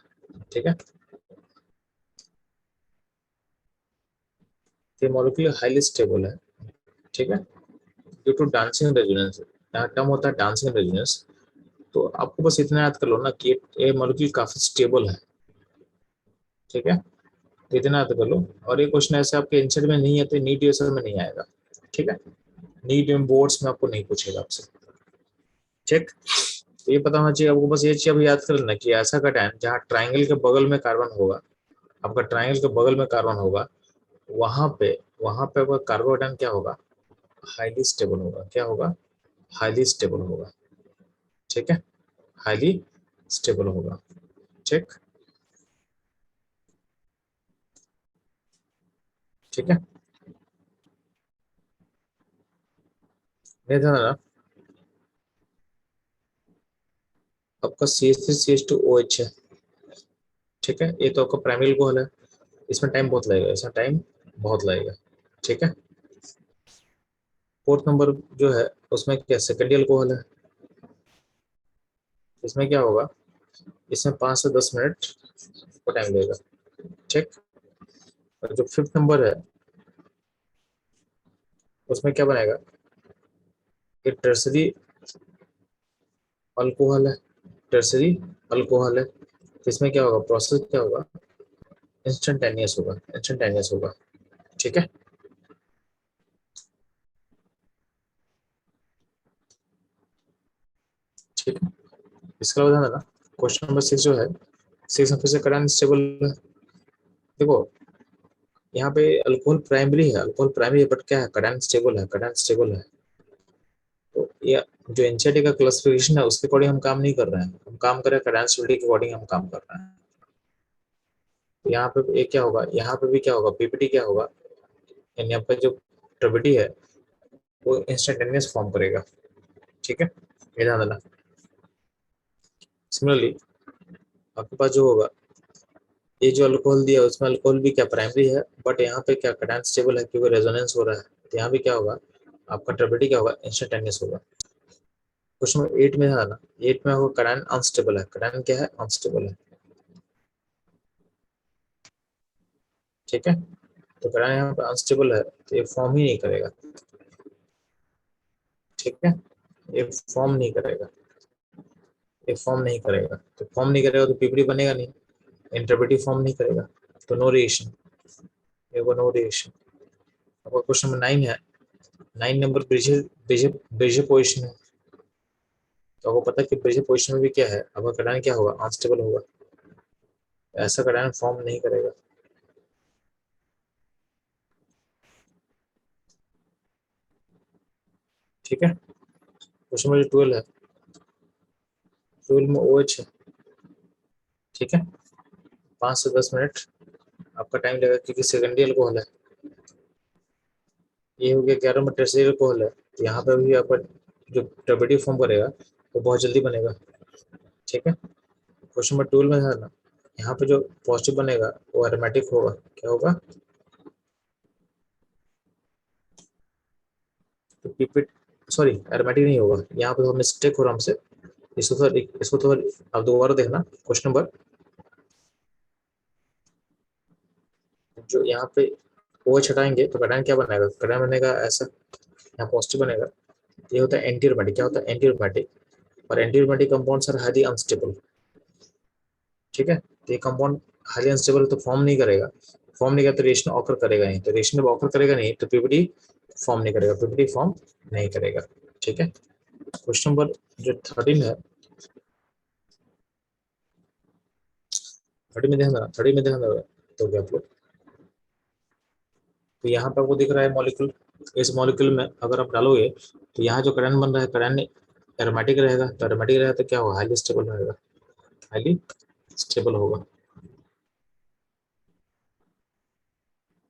ठीक है। ये मॉलिक्यूल हाईली स्टेबल है, ठीक है, ड्यू टू डांसिंग रेजोनेंस। यहाँ टर्म होता है डांसिंग रेजोनेंस। तो आपको बस इतना याद कर लो ना कि ये मॉलिक्यूल काफी स्टेबल है, ठीक है। तो इतना याद कर लो। और ये क्वेश्चन ऐसे आपके आंसर में नहीं है तो नीट यूएसएल में नहीं आएगा, ठीक है। नीट एंड बोर्ड्स में आपको नहीं पूछेगा आपसे, ठीक। तो ये पता होना चाहिए आपको, बस ये चीज अभी याद कर लेना कि ऐसा कटायन जहाँ ट्राइंगल के बगल में कार्बन होगा, आपका ट्राइंगल के बगल में कार्बन होगा, वहां पे आपका कार्बोकेटायन क्या होगा, हाईली स्टेबल होगा। क्या होगा, हाईली स्टेबल होगा, ठीक है, हाईली स्टेबल होगा, ठीक। ठीक है, नहीं था ना। आपका CH3CH2OH है, ठीक है। ये तो आपका प्राइमरी अल्कोहल है, इसमें टाइम बहुत लगेगा, इसमें टाइम बहुत लगेगा, ठीक है। फोर्थ नंबर जो है उसमें क्या सेकेंडरी अल्कोहल है, इसमें क्या होगा, इसमें 5 से 10 मिनट को टाइम लगेगा, ठीक। और जो फिफ्थ नंबर है उसमें क्या बनेगा, ये टर्सरी अल्कोहल है, टर्सरी अल्कोहल है। तो इसमें क्या होगा, प्रोसेस क्या होगा, इंस्टेंटेनियस होगा, इंस्टेंटेनियस होगा। ठीक है, ठीक है। इसका ध्यान देना, क्वेश्चन नंबर 6 जो है, 6 में फिर से करंट स्टेबल है। देखो यहाँ पे अल्कोहल प्राइमरी है, अल्कोहल प्राइमरी है, बट क्या है, करंट स्टेबल है, करंट स्टेबल है। तो ये जो एनसीईआरटी का क्लासिफिकेशन है उसके अकॉर्डिंग हम काम नहीं कर रहे हैं, हम काम कर रहे हैं करंट स्टेबिलिटी के अकॉर्डिंग हम काम कर रहे हैं। तो यहाँ पे ये क्या होगा, यहाँ पे भी क्या होगा, पीपीटी क्या होगा, यानी यहाँ पे जो ट्रिबिलिटी है वो इंस्टेंटेनियस फॉर्म करेगा। ठीक है, ये ध्यान देना। सिमिलरली आपके पास जो होगा, ये जो अल्कोहल दिया है उसमें अल्कोहल भी क्या प्राइमरी है, बट यहाँ पे क्या करंट स्टेबल है क्योंकि रेजोनेंस हो रहा है। तो यहाँ भी क्या होगा, आपका ट्रिबिलिटी क्या होगा, इंस्टेंटेनियस होगा। क्वेश्चन नंबर 8 में है ना, 8 में होगा करंट अनस्टेबल है, करंट क्या है, अनस्टेबल है। ठीक है, तो करंट यहाँ पे अनस्टेबल है तो ये फॉर्म ही नहीं करेगा। ठीक है, ये फॉर्म नहीं करेगा, ये फॉर्म नहीं करेगा, तो फॉर्म नहीं करेगा तो पीपीटी बनेगा नहीं, इंटरप्रेटिव फॉर्म नहीं करेगा, तो नो रिएक्शन, ये वो नो रिएक्शन। आपका क्वेश्चन नंबर 9 है, 9 number bridge bridge bridge position है। तो आपको पता है कि ब्रिज पोजिशन में भी क्या है, आपका करंट क्या होगा, अनस्टेबल होगा, ऐसा करंट फॉर्म नहीं करेगा। ठीक है, क्वेश्चन नंबर 12 है, 12 में OH है। ठीक है, 5 से 10 मिनट आपका टाइम लगेगा क्योंकि सेकेंडरी अल्कोहल है। ये हो गया 11 में टर्सरी अल्कोहल है, तो यहाँ पे भी आपका जो टर्बिडिटी फॉर्म करेगा वो बहुत जल्दी बनेगा। ठीक है, क्वेश्चन नंबर 12 में है ना, यहाँ पे जो पॉजिटिव बनेगा वो एरोमेटिक होगा, क्या होगा, तो पीपीट, सॉरी एरोमेटिक नहीं होगा, यहाँ पे तो मिस्टेक हो रहा हमसे, इसको तो आप दोबारा देखना। क्वेश्चन नंबर जो यहाँ पे ओ हटाएंगे तो कटान क्या बनेगा, कटान बनेगा ऐसा, यहाँ पॉजिटिव बनेगा। ये होता है एंटी एरोमेटिक, क्या होता है एंटी एरोमेटिक, और anti aromatic compounds are highly unstable. ठीक है, तो ये कंपाउंड हाईली अनस्टेबल तो फॉर्म नहीं करेगा, फॉर्म नहीं करेगा तो रिएक्शन ऑकर करेगा नहीं, तो रिएक्शन जब ऑकर करेगा नहीं तो पीपीटी फॉर्म नहीं करेगा, पीपीटी फॉर्म नहीं करेगा। ठीक है, क्वेश्चन नंबर जो 13 है, 30 में ध्यान देना, 30 में ध्यान देना, तो क्या आप लोग, तो यहाँ पे आपको दिख रहा है मॉलिक्यूल, इस मॉलिक्यूल में अगर आप डालोगे तो यहाँ जो करंट बन रहा है, करंट एरोमेटिक रहेगा, तो एरोमेटिक रहेगा तो क्या होगा, हाईली स्टेबल रहेगा, हाईली स्टेबल होगा।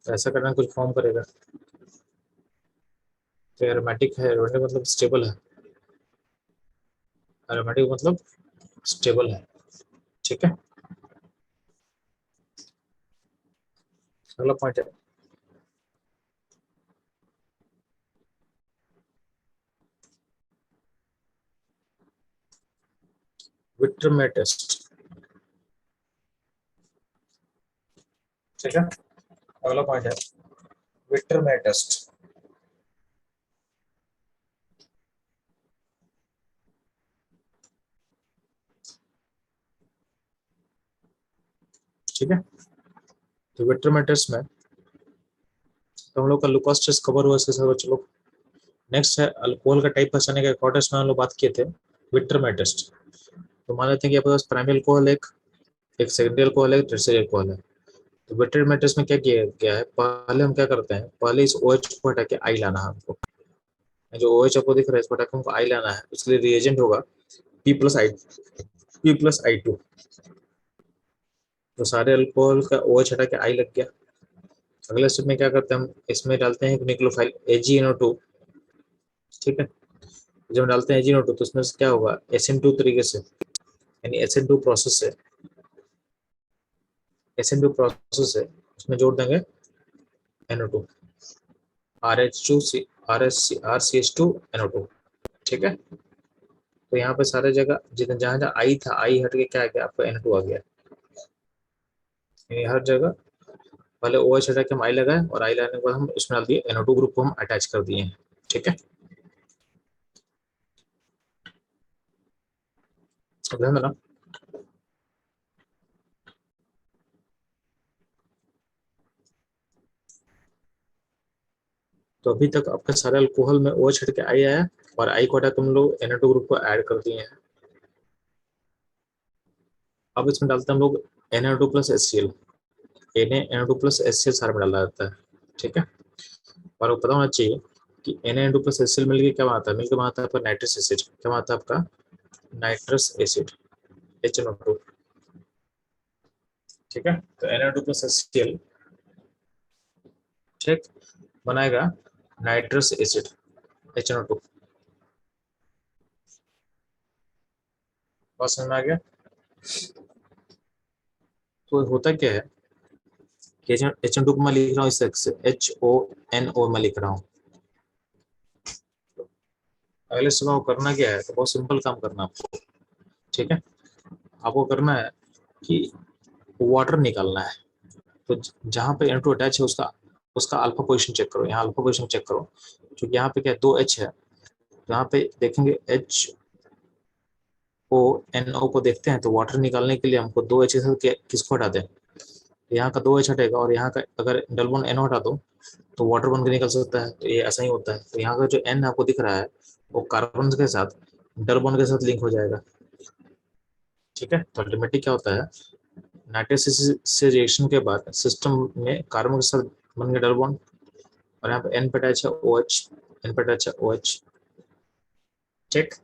तो ऐसा करना कुछ फॉर्म करेगा, तो एरोमेटिक है, एरोमेटिक मतलब स्टेबल है, एरोमेटिक मतलब स्टेबल है। ठीक है, अगला पॉइंट है विट्रमे टेस्ट। ठीक है, अगला पॉइंट है विट्रमे टेस्ट। ठीक है, तो विट्रमे टेस्ट में तो हम लोग का लुकोस टेस्ट कवर हुआ, इसके साथ चलो नेक्स्ट है अल्कोहल का टाइप पहचानने के अकॉर्डिंग में हम लोग बात किए थे विट्रमे टेस्ट। तो मान लेते हैं कि आपके पास प्राइमरी अल्कोहल एक सेकेंडरी अल्कोहल है, टर्शियरी अल्कोहल है। तो विट्रमे टेस्ट में क्या किया गया है, पहले हम क्या करते हैं, पहले इस OH को हटा के आई लाना है हमको, जो OH आपको दिख रहा है इसको हटा के हमको आई लाना है, उसके लिए रिएजेंट होगा P+I2। तो सारे अल्कोहल का OH हटा के आई लग गया। अगले स्टेप में क्या करते हैं, हम इसमें डालते हैं न्यूक्लियोफाइल AgNO2। ठीक है, जब हम डालते हैं AgNO2 तो उसमें से क्या होगा, SN2 तरीके से, यानी SN2 प्रोसेस से, SN2 प्रोसेस से उसमें जोड़ देंगे NO2, RH2 RCH2 NO2। ठीक है, तो यहाँ पे सारे जगह जितने जहां जहां आई था, आई हट के क्या आ गया, आपको NO2 आ गया, यानी हर जगह पहले ओ एच हटा के हम आई लगाए और आई लगाने के बाद हम इसमें डाल दिए NO2 ग्रुप को हम अटैच कर दिए हैं। ठीक है, अब ध्यान देना। तो अभी तक आपके सारे अल्कोहल में ओ एच हट के आई आया और आई को हटा तुम लोग NO2 ग्रुप को ऐड कर दिए हैं। अब इसमें डालते हैं हम लोग NO2 plus HCl। NaNO2 plus HCl सारे में डाला जाता है। ठीक है, और वो पता होना चाहिए कि NaNO2 प्लस HCl मिलकर क्या बनाता है, मिलकर बनाता है आपका नाइट्रस एसिड। क्या बनाता है आपका नाइट्रस एसिड, HNO2। ठीक है, तो NaNO2 प्लस HCl ठीक बनाएगा नाइट्रस एसिड, HNO2। बात समझ में आ गया। तो होता क्या है कि HNO2 को मैं लिख रहा हूँ इस HONO में लिख रहा हूँ। अगले सुबह को करना क्या है, तो बहुत सिंपल काम करना आपको। ठीक है, आपको करना है कि वाटर निकालना है। तो जहाँ पे NO2 अटैच है उसका उसका अल्फा पोजीशन चेक करो, यहाँ अल्फा पोजीशन चेक करो। क्योंकि यहाँ पे क्या है, 2H है, तो यहाँ पे देखेंगे HONO को देखते हैं, तो वाटर निकालने के लिए हमको 2H के साथ किसको हटा दें, यहाँ का 2H हटेगा और यहाँ का अगर डबल बॉन्ड NO हटा दो तो वाटर बन के निकल सकता है। तो ये ऐसा ही होता है। तो यहाँ का जो N आपको दिख रहा है वो कार्बन के साथ डबल बॉन्ड के साथ लिंक हो जाएगा। ठीक है, तो अल्टीमेटली क्या होता है, नाइट्रस से रिएक्शन के बाद सिस्टम में कार्बन के साथ बन गया डबल बॉन्ड और यहाँ पे N पे अटैच है OH, N पे अटैच है OH। चेक।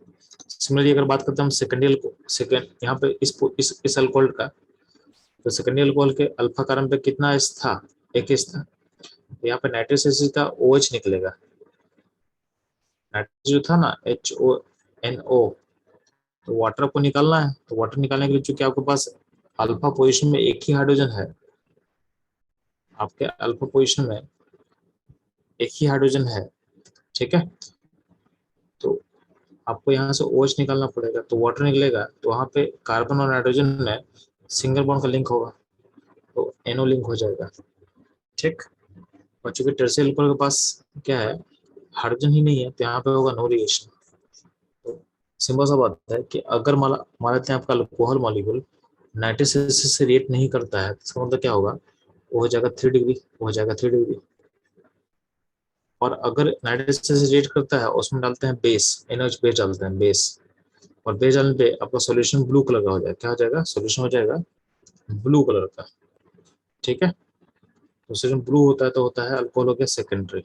सिमिलरली अगर बात करते हैं हम सेकेंडरी सेकेंड यहाँ पे इस अल्कोहल का, तो सेकेंडरी अल्कोहल के अल्फा कार्बन पे कितना एस था, एक एस था। तो यहाँ पे नाइट्रस एसिड का OH निकलेगा। नाइट्रस जो था ना HONO, तो वाटर को निकालना है। तो वाटर निकालने के लिए चूंकि आपके पास अल्फा पोजीशन में एक ही हाइड्रोजन है, आपके अल्फा पोजीशन में एक ही हाइड्रोजन है। ठीक है, तो आपको यहाँ से OH निकालना पड़ेगा, तो वाटर निकलेगा, तो वहाँ पे कार्बन और नाइट्रोजन में सिंगल बॉन्ड का लिंक होगा, तो NO लिंक हो जाएगा। ठीक, और चूंकि टर्शियल अल्कोहल के पास क्या है, हाइड्रोजन ही नहीं है, तो यहाँ पे होगा नो रिएक्शन। तो सिंपल सा बात है कि अगर मान लेते हैं आपका अल्कोहल मॉलिक्यूल नाइट्रस एसिड से रिएक्ट नहीं करता है, तो इसका मतलब क्या होगा, वो हो जाएगा 3 डिग्री, वो हो जाएगा 3 डिग्री। और अगर नाइट्रस एसिड से रिएक्ट करता है, उसमें डालते हैं बेस, NH बेस डालते हैं बेस, और बेस डालने पे आपका सॉल्यूशन ब्लू कलर का हो जाएगा। क्या हो जाएगा, सॉल्यूशन हो जाएगा ब्लू कलर का। ठीक है, तो सॉल्यूशन ब्लू होता है तो होता है अल्कोहल हो गया secondary.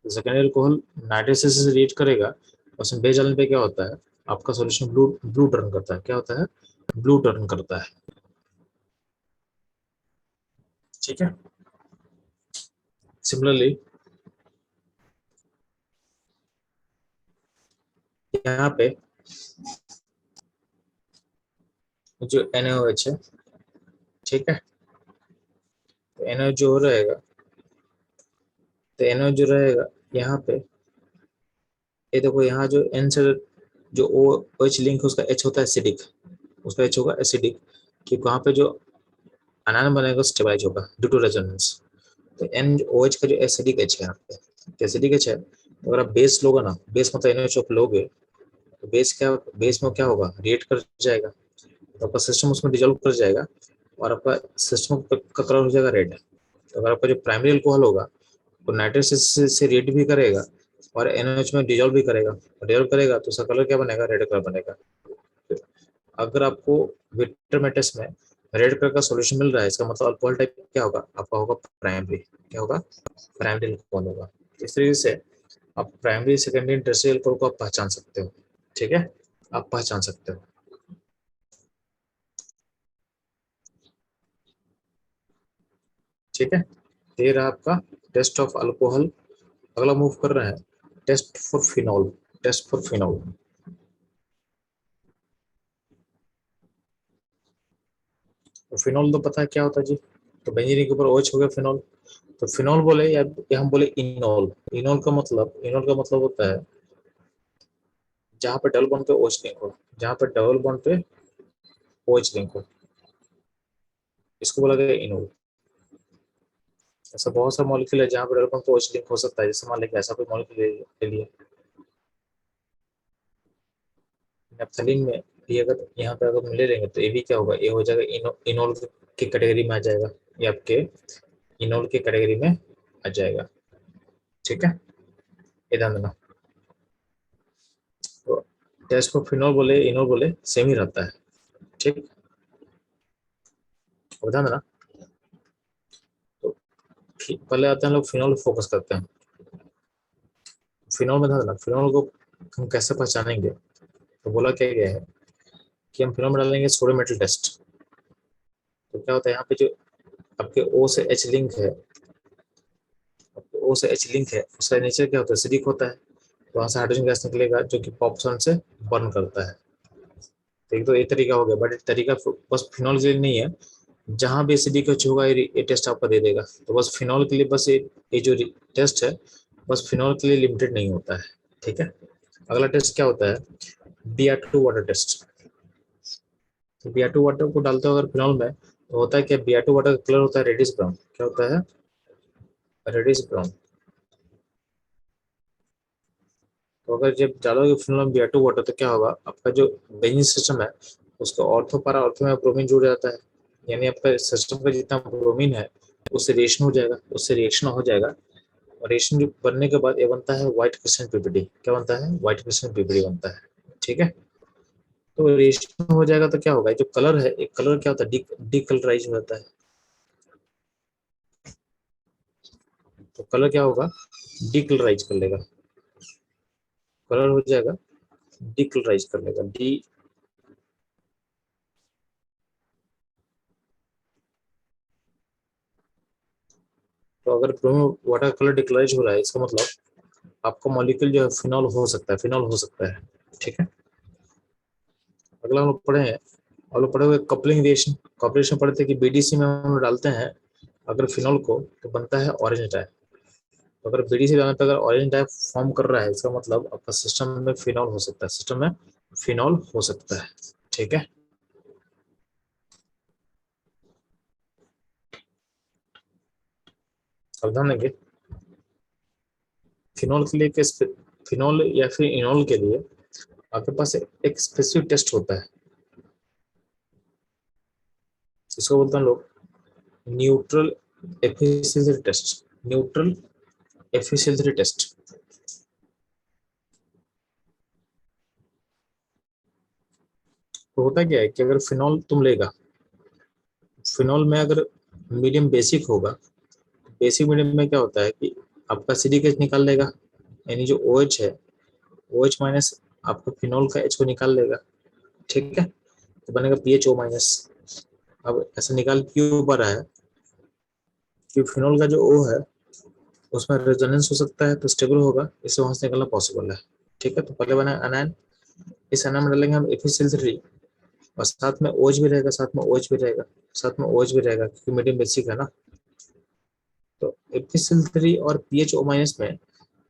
Secondary alcohol nitrous acid से रिएक्ट करेगा, उसमें बेस डालने पे क्या होता है, आपका सॉल्यूशन ब्लू ब्लू टर्न करता है। क्या होता है, ब्लू टर्न करता है। ठीक है, सिमिलरली यहाँ पे जो NaOH है, ठीक है, तो NaOH जो रहेगा, तो NaOH जो रहेगा यहाँ पे, ये देखो यहाँ जो N से जो OH लिंक है उसका H होता है एसिडिक, उसका H होगा एसिडिक, क्योंकि वहाँ पे जो अनायन बनेगा स्टेबलाइज होगा ड्यू टू रेजोनेंस। तो NOH का जो एसिडिक H है यहाँ पे, एसिडिक H है, तो अगर आप बेस लोगे ना, बेस मतलब NaOH लोगे, तो बेस में क्या होगा, रिएक्ट कर जाएगा, तो आपका सिस्टम उसमें डिजोल्व कर जाएगा और आपका सिस्टम का कलर हो जाएगा रेड। तो अगर आपका जो प्राइमरी अल्कोहल होगा वो नाइट्रस से रिएक्ट भी करेगा और NaOH में डिजोल्व भी करेगा, और डिजोल्व करेगा तो उसका कलर क्या बनेगा, रेड कलर बनेगा। अगर आपको विट्रमेटस में रेड कलर का सॉल्यूशन मिल रहा है, इसका मतलब अल्कोहल टाइप क्या होगा, आपका होगा प्राइमरी। क्या होगा, प्राइमरी अल्कोहल होगा। इस तरीके से आप प्राइमरी सेकेंडरी टर्शियरी अल्कोहल को आप पहचान सकते हो। ठीक है, आप पहचान सकते हो। ठीक है, ये रहा आपका टेस्ट ऑफ अल्कोहल। अगला मूव कर रहे हैं test for phenol. Test for phenol, तो फिनॉल तो पता है क्या होता है जी, तो बेंजीन के ऊपर OH हो गया फिनॉल। तो फिनॉल बोले या हम बोले इनॉल। इनॉल का मतलब होता है जहाँ पे डबल बॉन्ड पे OH लिंक हो, जहाँ पे डबल बॉन्ड पे OH लिंक हो, इसको बोला गया इनॉल। ऐसा बहुत सा मॉलिक्यूल है जहाँ पे डेवलपमेंट को OH लिंक हो सकता है। जैसे मान लें ऐसा कोई मॉलिक्यूल ले लिए नेप्थलीन में भी, अगर यहाँ पे अगर ले लेंगे तो ये भी क्या होगा, ये हो जाएगा इनोल की कैटेगरी में आ जाएगा, ये आपके इनोल की कैटेगरी में आ जाएगा। ठीक है, ये ध्यान देना। तो टेस्ट को फिनोल बोले इनोल बोले सेम ही रहता है। ठीक, और ध्यान देना। तो पहले आते हैं लोग फिनोल फोकस करते हैं। फिनोल में ध्यान देना, फिनोल को हम कैसे पहचानेंगे। तो बोला क्या गया है कि हम फिनोल में डालेंगे सोडियम मेटल टेस्ट। तो क्या होता है यहाँ पे जो आपके O से H लिंक है, O से H लिंक है, उसका नेचर क्या होता है, एसिडिक होता है। तो वहां से हाइड्रोजन गैस निकलेगा जो कि पॉप्सॉन से बर्न करता है। तो एक तो ये तरीका हो गया, बट तरीका बस फिनॉल के लिए नहीं है। जहां भी एसिडिक कुछ होगा ये टेस्ट आपको दे देगा। तो बस फिनॉल के लिए बस ये जो टेस्ट है बस फिनॉल के लिए लिमिटेड नहीं होता है। ठीक है, अगला टेस्ट क्या होता है, Br2 वाटर टेस्ट। तो Br2 वाटर को डालते हो अगर फिनॉल में, तो होता है क्या, Br2 वाटर का कलर होता है रेडिश ब्राउन। क्या होता है, रेडिश ब्राउन। तो अगर जब डालोगे फिनोल में Br2 वाटर तो क्या होगा, आपका जो बेंजीन सिस्टम है उसका ऑर्थो para ऑर्थो में ब्रोमीन जुड़ जाता है। यानी आपका सिस्टम का जितना ब्रोमीन है उससे रिएक्शन हो जाएगा, उससे रिएक्शन हो जाएगा। और रिएक्शन बनने के बाद ये बनता है व्हाइट क्रिस्टल पीपीटी। क्या बनता है, व्हाइट क्रिस्टल पीपीटी बनता है। ठीक है, तो रिएक्शन हो जाएगा तो क्या होगा, जो कलर है एक कलर क्या होता है, डी कलराइज हो जाता है। तो कलर क्या होगा, डी कलराइज कर लेगा, कलर हो जाएगा डी कलराइज कर लेगा डी। तो अगर ब्रोमीन वाटर कलर डिक्लाइज हो रहा है इसका मतलब आपका मॉलिक्यूल जो है फिनॉल हो सकता है, फिनॉल हो सकता है। ठीक है, अगला हम लोग पढ़े हैं, हम लोग पढ़े हुए कपलिंग रिएक्शन। कॉपरेशन पढ़ते हैं कि बीडीसी में हम लोग डालते हैं अगर फिनॉल को तो बनता है ऑरेंज डाई। तो अगर बीडीसी डालने पर अगर ऑरेंज डाई फॉर्म कर रहा है इसका मतलब आपका सिस्टम में फिनॉल हो सकता है, सिस्टम में फिनॉल हो सकता है। ठीक है, अब ध्यान देंगे फिनॉल के लिए फिनॉल या फिर इनॉल के लिए आपके पास एक स्पेसिफिक टेस्ट होता है, इसको बोलते हैं लोग neutral efficiency test. Neutral efficiency test. तो होता क्या है कि अगर फिनॉल तुम लेगा, फिनॉल में अगर मीडियम बेसिक होगा, बेसिक मीडियम में क्या होता है कि आपका सिलिकेट निकाल लेगा, यानी जो OH है OH माइनस आपका फिनॉल का H को निकाल लेगा। ठीक है, तो बनेगा PHO माइनस। अब ऐसा निकाल क्यों पा रहा है कि फिनॉल का जो O है उसमें रेजोनेंस हो सकता है तो स्टेबल होगा, इससे वहां से निकलना पॉसिबल है। ठीक है, तो पहले बना अनायन, इस अनायन में डालेंगे हम Fe और साथ में OH भी रहेगा, साथ में OH भी रहेगा, साथ में OH भी रहेगा क्योंकि मीडियम बेसिक है ना। तो Fe और PHO माइनस में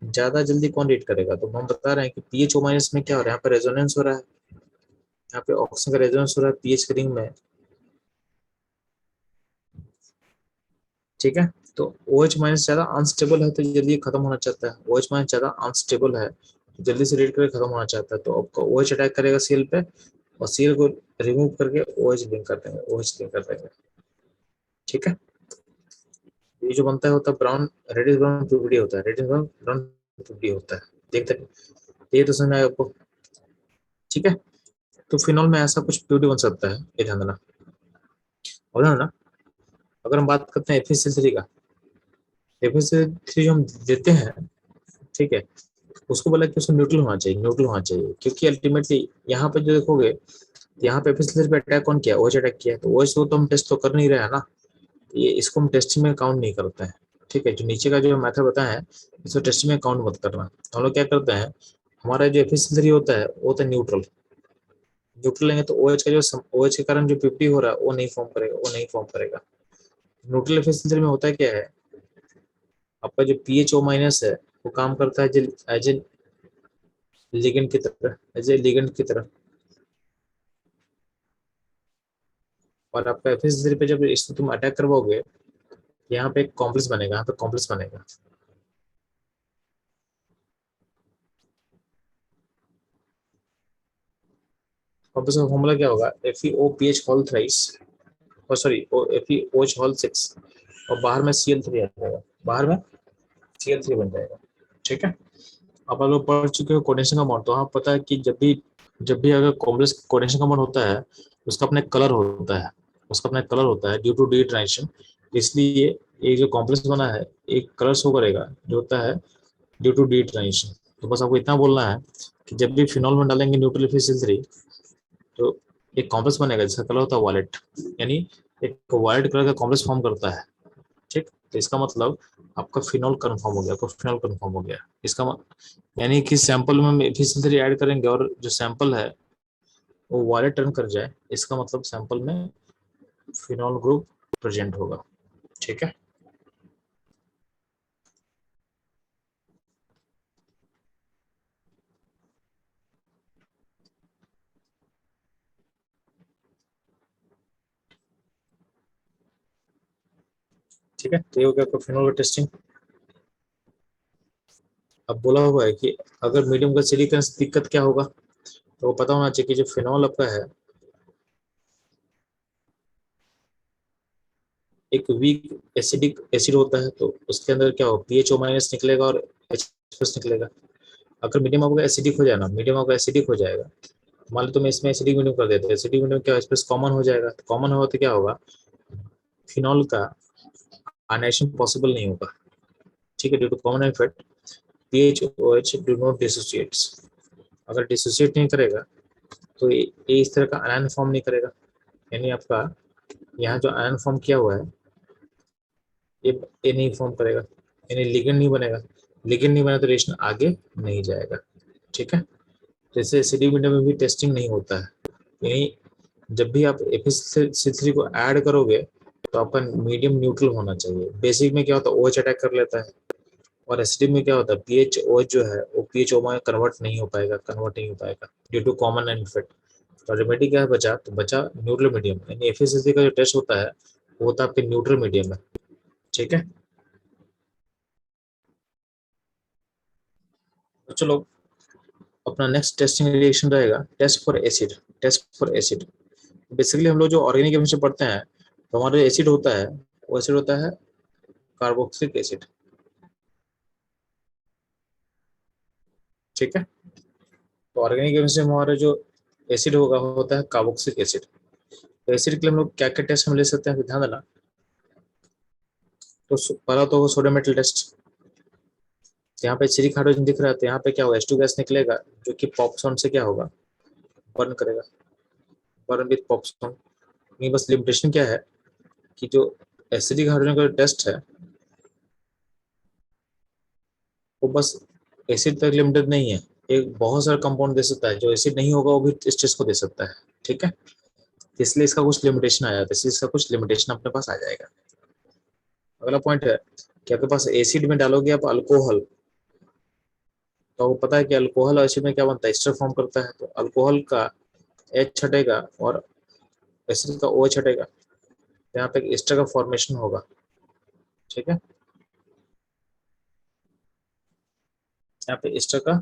ज्यादा जल्दी कौन रीड करेगा, तो हम बता रहे हैं कि PHO माइनस में क्या हो रहा है, यहाँ पे रेजोनेंस हो रहा है, यहाँ पे ऑक्सीजन का रेजोनेंस हो रहा है पीएच के रिंग में। ठीक है, तो OH माइनस ज्यादा अनस्टेबल है तो जल्दी खत्म होना चाहता है, OH माइनस ज्यादा अनस्टेबल है तो जल्दी से रीड करके खत्म होना चाहता है, तो आपका OH अटैक करेगा सीएल पे और सीएल को रिमूव करके OH लिंक कर देंगे, OH लिंक कर देंगे। ठीक है, ये जो बनता है होता है ब्राउन, रेडिश ब्राउन पीपीडी होता है, रेडिश ब्राउन ब्राउन पीपीडी होता है। देखते हैं, ये तो समझ में आया आपको। ठीक है, तो फिनॉल में ऐसा कुछ पीपीडी बन सकता है, ये ध्यान देना। और ध्यान देना, अगर हम बात करते हैं एफिशिएंसी का, एफिशिएंसी जो हम देते हैं, ठीक है, उसको बोला कि उसको न्यूट्रल होना चाहिए, न्यूट्रल होना चाहिए क्योंकि अल्टीमेटली यहाँ पे जो देखोगे, यहाँ पे एफिशिएंसी पे अटैक कौन किया, OH अटैक किया है, तो OH तो हम टेस्ट तो कर नहीं रहे हैं ना, ये इसको हम टेस्टिंग में काउंट नहीं करते हैं। ठीक है, जो नीचे का जो मेथड बताया है इसको टेस्टिंग में काउंट मत करना। तो हम लोग क्या करते हैं, हमारा जो एफिशिएंसी होता है वो होता है न्यूट्रल। न्यूट्रल लेंगे तो OH का जो OH के कारण जो पीपीटी हो रहा है वो नहीं फॉर्म करेगा, वो नहीं फॉर्म करेगा। न्यूट्रल एफिशिएंसी में होता क्या है, आपका जो PHO माइनस है वो काम करता है एज ए लिगेंड की तरह, एज ए लिगेंड की तरह। और आपका एफिशिएंसी पे जब इसको तुम अटैक करवाओगे यहाँ पे एक कॉम्प्लेक्स बनेगा, यहाँ पे कॉम्प्लेक्स बनेगा। कॉम्प्लेक्स का फॉर्मूला क्या होगा, FeOPH होल थ्राइस, और सॉरी FeOH होल 6, और बाहर में Cl3 आ जाएगा, बाहर में Cl3 बन जाएगा। ठीक है, अब आप लोग पढ़ चुके हो कोऑर्डिनेशन का अमाउंट, तो हाँ पता है कि जब भी अगर कॉम्प्लेक्स कोऑर्डिनेशन का अमाउंट होता है, उसका अपने कलर होता है, उसका अपना कलर होता है ड्यू टू डी ट्रांजिशन। इसलिए ये जो कॉम्प्लेक्स बना है एक कलर शो करेगा जो होता है ड्यू टू डी ट्रांजिशन। तो बस आपको इतना बोलना है कि जब भी फिनॉल में डालेंगे न्यूट्रल FeCl3, तो एक कॉम्प्लेक्स बनेगा जिसका कलर होता है वॉलेट, यानी एक वायलेट कलर का कॉम्प्लेक्स फॉर्म करता है। ठीक, तो इसका मतलब आपका फिनॉल कंफर्म हो गया, आपका फिनॉल कंफर्म हो गया। यानी कि सैंपल में FeCl3 ऐड करेंगे और जो सैंपल है वो वायलेट टर्न कर जाए, इसका मतलब सैंपल में फिनॉल ग्रुप प्रेजेंट होगा। ठीक है, ठीक है, तो ये हो गया आपका फिनॉल का टेस्टिंग। अब बोला हुआ है कि अगर मीडियम का सिलिकॉन से दिक्कत क्या होगा, तो वो पता होना चाहिए कि जो फिनॉल आपका है एक वीक एसिडिक एसिड होता है, तो उसके अंदर क्या हो, PHO- निकलेगा और H+ निकलेगा। अगर मीडियम आपका एसिडिक हो जाए ना, मीडियम आपका एसिडिक हो जाएगा, मान लो तुम इसमें एसिडिक मीडियम कर देते, एसिडिक मीडियम क्या H+ कॉमन हो जाएगा, तो कॉमन होगा तो क्या होगा, फिनॉल का आयनाइजेशन पॉसिबल नहीं होगा। ठीक है, due to common effect PHOH do not dissociates. अगर डिसोसिएट नहीं करेगा तो ये इस तरह का आयन फॉर्म नहीं करेगा, यानी आपका यहाँ जो आयन फॉर्म किया हुआ है ये ये नहीं फॉर्म करेगा, यानी लिगेंड नहीं बनेगा। लिगेंड नहीं बना तो रिएक्शन आगे नहीं जाएगा। ठीक है, जैसे एसिडिक मीडियम में भी टेस्टिंग नहीं होता है, यानी जब भी आप FeCl3 को ऐड करोगे तो आपका मीडियम न्यूट्रल होना चाहिए। बेसिक में क्या होता है, OH अटैक कर लेता है, और एसिडिक में क्या होता है, PHOH जो है वो PHO में कन्वर्ट नहीं हो पाएगा, कन्वर्ट नहीं हो पाएगा ड्यू टू कॉमन इफेक्ट। तो रेमेडी क्या है, बचा तो बचा न्यूट्रल मीडियम, यानी FeCl3 का जो टेस्ट होता है वो होता है आपके न्यूट्रल मीडियम में। ठीक है, तो चलो अपना नेक्स्ट टेस्टिंग रिएक्शन रहेगा test for acid. Test for acid, basically हम लोग जो ऑर्गेनिक केमिस्ट्री पढ़ते हैं, तो हमारा एसिड होता है वो एसिड होता है कार्बोक्सिलिक एसिड। ठीक है, तो ऑर्गेनिक केमिस्ट्री में हमारा जो एसिड होगा होता है कार्बोक्सिलिक एसिड। तो एसिड के लिए हम लोग क्या क्या टेस्ट हम ले सकते हैं, ध्यान देना। तो पहला तो सोडियम मेटल टेस्ट। यहाँ पे एसिडिक हाइड्रोजन दिख रहा है, तो यहाँ पे क्या होगा, H2 गैस निकलेगा जो कि पॉप साउंड से क्या होगा, बर्न करेगा, बर्न विथ पॉप साउंड। ये बस लिमिटेशन क्या है कि जो एसिडिक हाइड्रोजन का टेस्ट है वो बस एसिड तक लिमिटेड नहीं है, एक बहुत सारा कंपाउंड दे सकता है, जो एसिड नहीं होगा वो भी इस टेस्ट को दे सकता है। ठीक है, इसलिए इसका कुछ लिमिटेशन आ जाता है, इसलिए इसका कुछ लिमिटेशन अपने पास आ जाएगा। अगला पॉइंट है कि आपके पास एसिड में डालोगे आप अल्कोहल, तो आपको पता है कि अल्कोहल और एसिड में क्या बनता है, एस्टर फॉर्म करता है, तो अल्कोहल का H हटेगा और एसिड का OH हटेगा, तो यहाँ पे एस्टर का फॉर्मेशन होगा। ठीक है, यहाँ पे एस्टर का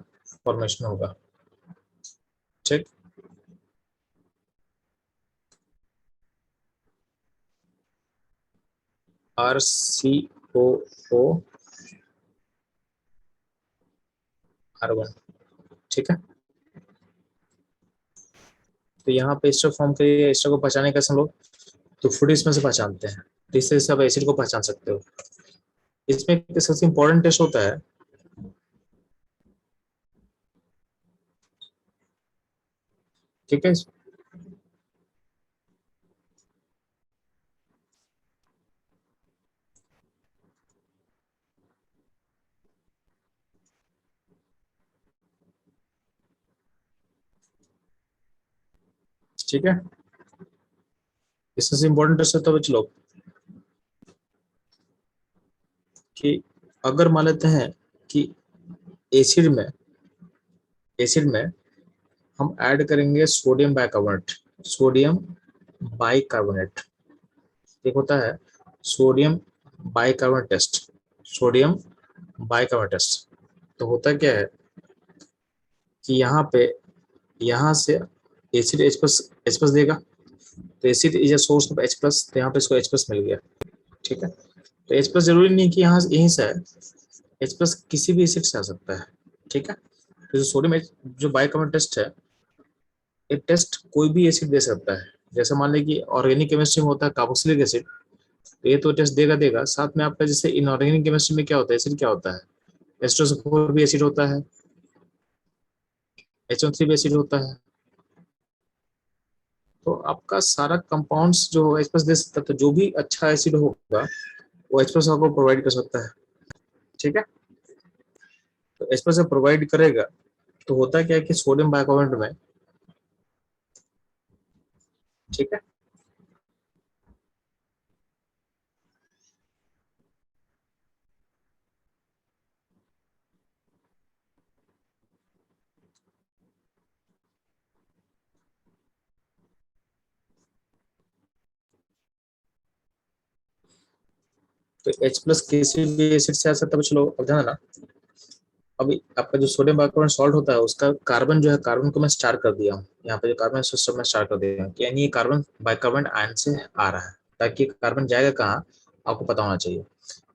फॉर्मेशन होगा। ठीक, RCOO R1। ठीक है, तो यहाँ पे एस्टर फॉर्म करिए, एस्टर को पहचाने कैसे हम लोग, तो फूड इसमें से पहचानते हैं, तो इससे सब एसिड को पहचान सकते हो। इसमें एक सबसे इम्पोर्टेंट टेस्ट होता है, ठीक है। ठीक है, इसमें से इम्पोर्टेंट टेस्ट होता है बच्चे लोग कि अगर मान लेते हैं कि एसिड में एसिड में हम ऐड करेंगे सोडियम बाइकार्बोनेट, सोडियम बाइकार्बोनेट, एक होता है sodium bicarbonate test, sodium bicarbonate test. तो होता क्या है कि यहाँ पे, यहाँ से एसिड H प्लस देगा, तो acid is a source of H plus, तो यहाँ पे इसको H प्लस मिल गया। ठीक है, तो H प्लस जरूरी नहीं कि यहाँ यहीं से है, H प्लस किसी भी एसिड से आ सकता है। ठीक है, तो जो सोडियम जो बाइकार्बोनेट टेस्ट है, ये टेस्ट कोई भी एसिड दे सकता है। जैसे मान लीजिए कि ऑर्गेनिक केमिस्ट्री में होता है कार्बोक्सिलिक एसिड, तो ये तो टेस्ट देगा देगा। साथ में आपका जैसे इनऑर्गेनिक केमिस्ट्री में क्या होता है, एसिड क्या होता है, H2SO4 भी एसिड होता है, HO3 भी एसिड होता है। तो आपका सारा कंपाउंड्स जो H प्लस दे सकता है, तो जो भी अच्छा एसिड होगा वो H प्लस आपको प्रोवाइड कर सकता है। ठीक है, तो H प्लस प्रोवाइड करेगा, तो होता क्या है कि सोडियम बाइकार्बोनेट में, ठीक है, तो H प्लस किसी भी एसिड से आ सकता है। चलो अब ध्यान देना, अभी आपका जो सोडियम बाइकार्बोनेट सॉल्ट होता है, उसका कार्बन जो है, कार्बन को मैं स्टार कर दिया हूँ यहाँ पे, जो कार्बन सिस्टम में स्टार कर दिया हूँ, यानी ये कार्बन बाइकार्बोनेट आयन से आ रहा है, ताकि कार्बन जाएगा कहाँ आपको पता होना चाहिए।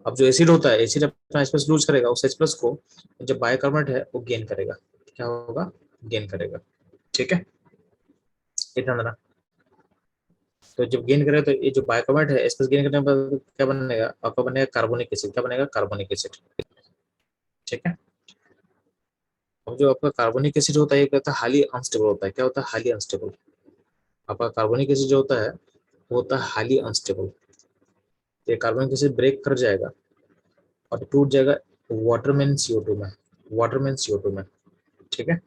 अब जो एसिड होता है, एसिड अपना H प्लस लूज करेगा, उस H प्लस को जब बाइकार्बोनेट है वो गेन करेगा। क्या होगा, गेन करेगा। ठीक है, इतना देना। तो जब गेन करेगा, तो ये जो बाइकार्बोनेट है H प्लस गेन करने के बाद क्या बनेगा, आपका बनेगा कार्बोनिक एसिड। क्या बनेगा, कार्बोनिक एसिड। ठीक है, अब जो आपका कार्बोनिक एसिड होता है, ये कहता है हाईली अनस्टेबल होता है। क्या होता है, हाईली अनस्टेबल। आपका कार्बोनिक एसिड जो होता है वो होता है हाईली अनस्टेबल। ये कार्बोनिक एसिड ब्रेक कर जाएगा और टूट जाएगा वाटर में CO2 में, वाटर में CO2 में। ठीक है,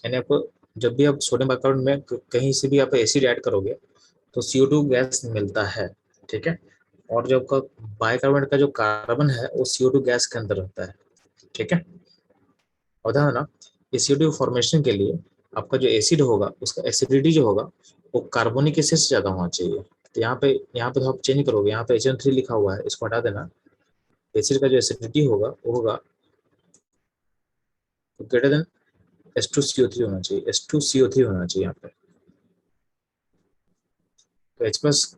यानी आपको जब भी आप सोडियम बाइकार्बोनेट में कहीं से भी आप एसिड ऐड करोगे तो CO2 गैस मिलता है। ठीक है, और जो आपका बाइकार्बोनेट का जो कार्बन है वो CO2 गैस के अंदर रहता है। ठीक है, और ध्यान देना, एसिड फॉर्मेशन के लिए आपका जो एसिड होगा उसका एसिडिटी जो होगा वो कार्बोनिक एसिड से ज्यादा होना चाहिए। तो यहाँ पे तो आप चेंज करोगे, यहाँ पे HN3 लिखा हुआ है, इसको हटा देना। एसिड का जो एसिडिटी होगा वो होगा ग्रेटर देन H2CO3 होना चाहिए, H2CO3 होना चाहिए यहाँ पे। तो H प्लस,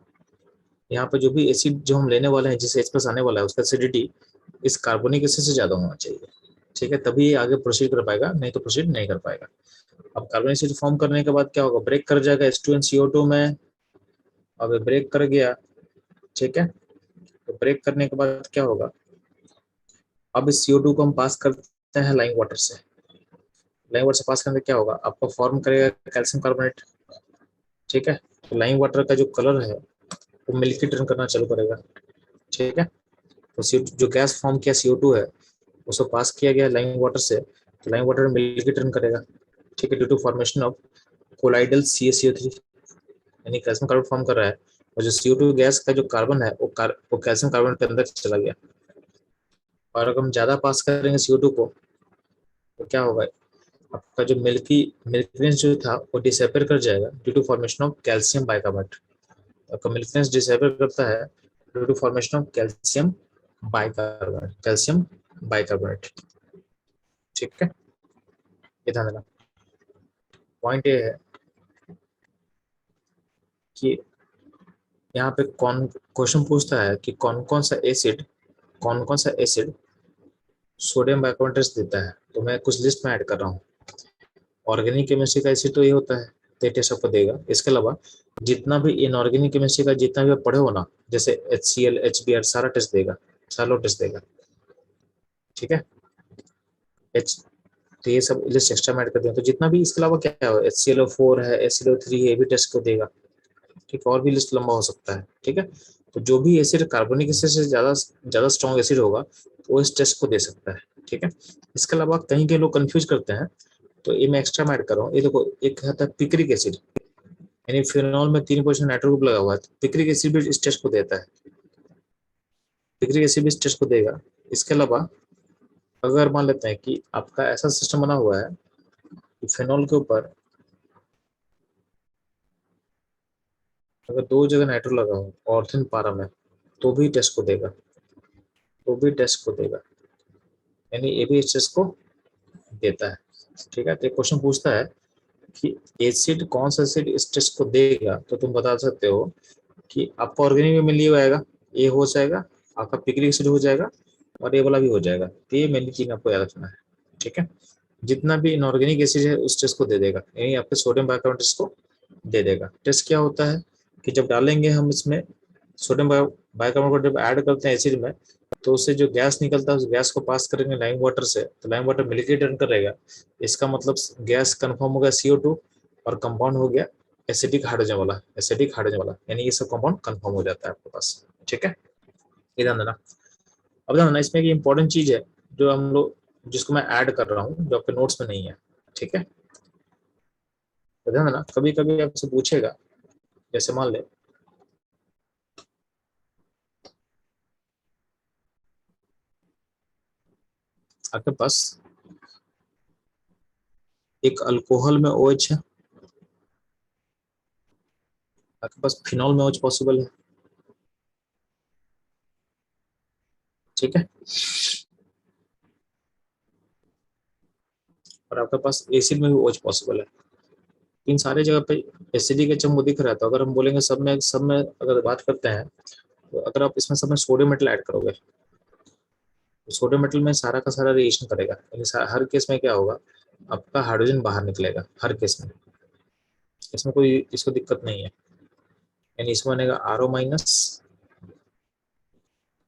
यहाँ पे जो भी एसिड जो हम लेने वाले हैं, जिससे H प्लस आने वाला है, उसका एसिडिटी इस कार्बोनिक एसिड से ज्यादा होना चाहिए। ठीक है, तभी ये आगे प्रोसीड कर पाएगा, नहीं तो प्रोसीड नहीं कर पाएगा। अब कार्बन एसिड फॉर्म करने के बाद क्या होगा, ब्रेक कर जाएगा H2 and CO2 में। अब ये ब्रेक कर गया। ठीक है, तो ब्रेक करने के बाद क्या होगा, अब इस CO2 को हम पास करते हैं लाइम वाटर से। लाइम वाटर से पास करने से क्या होगा, आपको फॉर्म करेगा कैल्शियम कार्बोनेट। ठीक है, तो लाइम वाटर का जो कलर है वो मिल्की टर्न करना चालू करेगा। ठीक है, तो CO2 जो गैस फॉर्म किया CO2 है, उसको पास किया गया लाइम वाटर से, तो लाइम वाटर मिल्की टर्न करेगा। ठीक है, due to formation of colloidal CaCO3, यानी कैल्शियम कार्बन फॉर्म कर रहा है, और जो CO2 गैस का जो कार्बन है वो कैल्शियम कार्बन के अंदर चला गया। और अगर हम ज्यादा पास करेंगे CO2 को, तो क्या होगा, आपका जो मिल्कीनेस जो था वो डिसअपियर कर जाएगा due to formation of calcium bicarbonate. आपका मिल्कीनेस डिसअपियर करता है due to formation of calcium bicarbonate. ठीक है, ये ध्यान देना। पॉइंट ये है कि यहाँ पे कौन क्वेश्चन पूछता है कि कौन कौन सा एसिड सोडियम बाइकार्बोनेट देता है, तो मैं कुछ लिस्ट में ऐड कर रहा हूँ। ऑर्गेनिक केमिस्ट्री का एसिड तो ये होता है, तो टेस्ट आपको देगा। इसके अलावा जितना भी इनऑर्गेनिक केमिस्ट्री का जितना भी आप पढ़े हो ना, जैसे HCl HBr, सारा टेस्ट देगा, सारा टेस्ट देगा। ठीक है, एच, तो ये सब लिस्ट एक्स्ट्रा में ऐड कर दिया। तो जितना भी इसके अलावा क्या है, HClO4 है, HClO3 है, ये भी टेस्ट को देगा। ठीक है, और भी लिस्ट लंबा हो सकता है। ठीक है, तो जो भी एसिड कार्बोनिक एसिड से ज्यादा ज्यादा स्ट्रॉन्ग एसिड होगा वो इस टेस्ट को दे सकता है। ठीक है, इसके अलावा कहीं कहीं लोग कंफ्यूज करते हैं, तो ये मैं एक्स्ट्रा में ऐड कर रहा हूँ। ये देखो, एक है पिक्रिक एसिड, यानी फिनॉल में 3 पोजीशन नाइट्रो ग्रुप लगा हुआ है, तो पिक्रिक एसिड भी इस टेस्ट को देता है। पिक्रिक एसिड भी इस टेस्ट को देगा। इसके अलावा अगर मान लेते हैं कि आपका ऐसा सिस्टम बना हुआ है कि फिनॉल के ऊपर अगर 2 जगह नाइट्रो लगा हो ऑर्थन पारा में, तो भी टेस्ट को देगा। वो भी टेस्ट को देगा, यानी ए भी इस टेस्ट को देता है। ठीक है, तो क्वेश्चन पूछता है कि एसिड कौन सा एसिड इस टेस्ट को देगा, तो तुम बता सकते हो कि आपका ऑर्गेनिक में मिल आएगा, ए हो जाएगा, आपका पिक्रिक एसिड हो जाएगा, और ये वाला भी हो जाएगा। तो ये मेनली चीज आपको याद रखना है। ठीक है, जितना भी इनऑर्गेनिक एसिड है उस टेस्ट को दे देगा, यानी आपके सोडियम बाइकार्बोनेट टेस्ट को दे देगा। टेस्ट क्या होता है कि जब डालेंगे हम इसमें सोडियम बाइकार्बोनेट जब ऐड करते हैं एसिड में, तो उससे जो गैस निकलता है उस गैस को पास करेंगे लाइम वाटर से, तो लाइम वाटर मिलके टर्न करेगा। इसका मतलब गैस कंफर्म हो गया CO2, और कंपाउंड हो गया एसिडिक हाइड्रोजन वाला, यानी ये सब कंपाउंड कंफर्म हो जाता है आपके पास। ठीक है, ये ध्यान देना। अब ध्यान देना, इसमें एक इंपॉर्टेंट चीज है जो हम लोग, जिसको मैं ऐड कर रहा हूँ, जो आपके नोट्स में नहीं है। ठीक है, तो ध्यान देना, कभी कभी आपसे पूछेगा, जैसे मान ले आपके पास एक अल्कोहल में OH है, आपके पास फिनॉल में OH पॉसिबल है। ठीक है, और आपके पास एसिड में भी OH पॉसिबल है। इन सारे जगह पे एसिडिक एच हमको दिख रहा है, तो अगर हम बोलेंगे सब में अगर बात करते हैं, तो अगर आप इसमें सब में सोडियम मेटल ऐड करोगे, तो सोडियम मेटल में सारा का सारा रिएक्शन करेगा, यानी हर केस में क्या होगा, आपका हाइड्रोजन बाहर निकलेगा हर केस में। इसमें कोई इसको दिक्कत नहीं है, यानी इसमें बनेगा RO-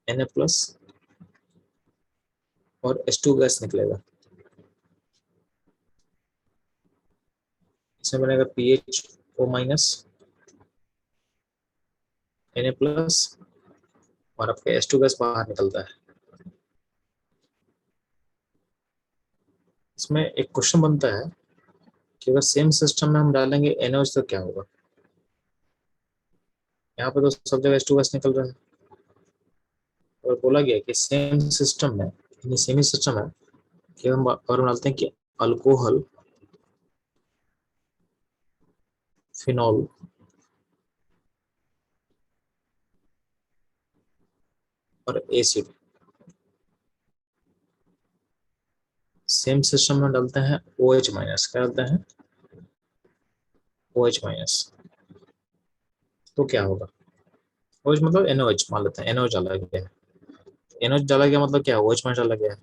Na+ और H2 गैस निकलेगा। इसमें बनेगा PHO- Na+ और आपका H2 गैस बाहर निकलता है। इसमें एक क्वेश्चन बनता है कि अगर सेम सिस्टम में हम डालेंगे NaOH तो क्या होगा। यहाँ पे तो सब जगह H2 गैस निकल रहा है, और बोला गया कि सेम सिस्टम में, यानी सेमी सिस्टम है कि हम और डालते हैं कि अल्कोहल, फिनॉल और एसिड सेम सिस्टम में डालते हैं OH-, क्या डालते हैं OH-, तो क्या होगा। OH मतलब NaOH, मान लेते हैं NaOH डाला गया है, NaOH डाला गया मतलब क्या, OH- डाला गया है।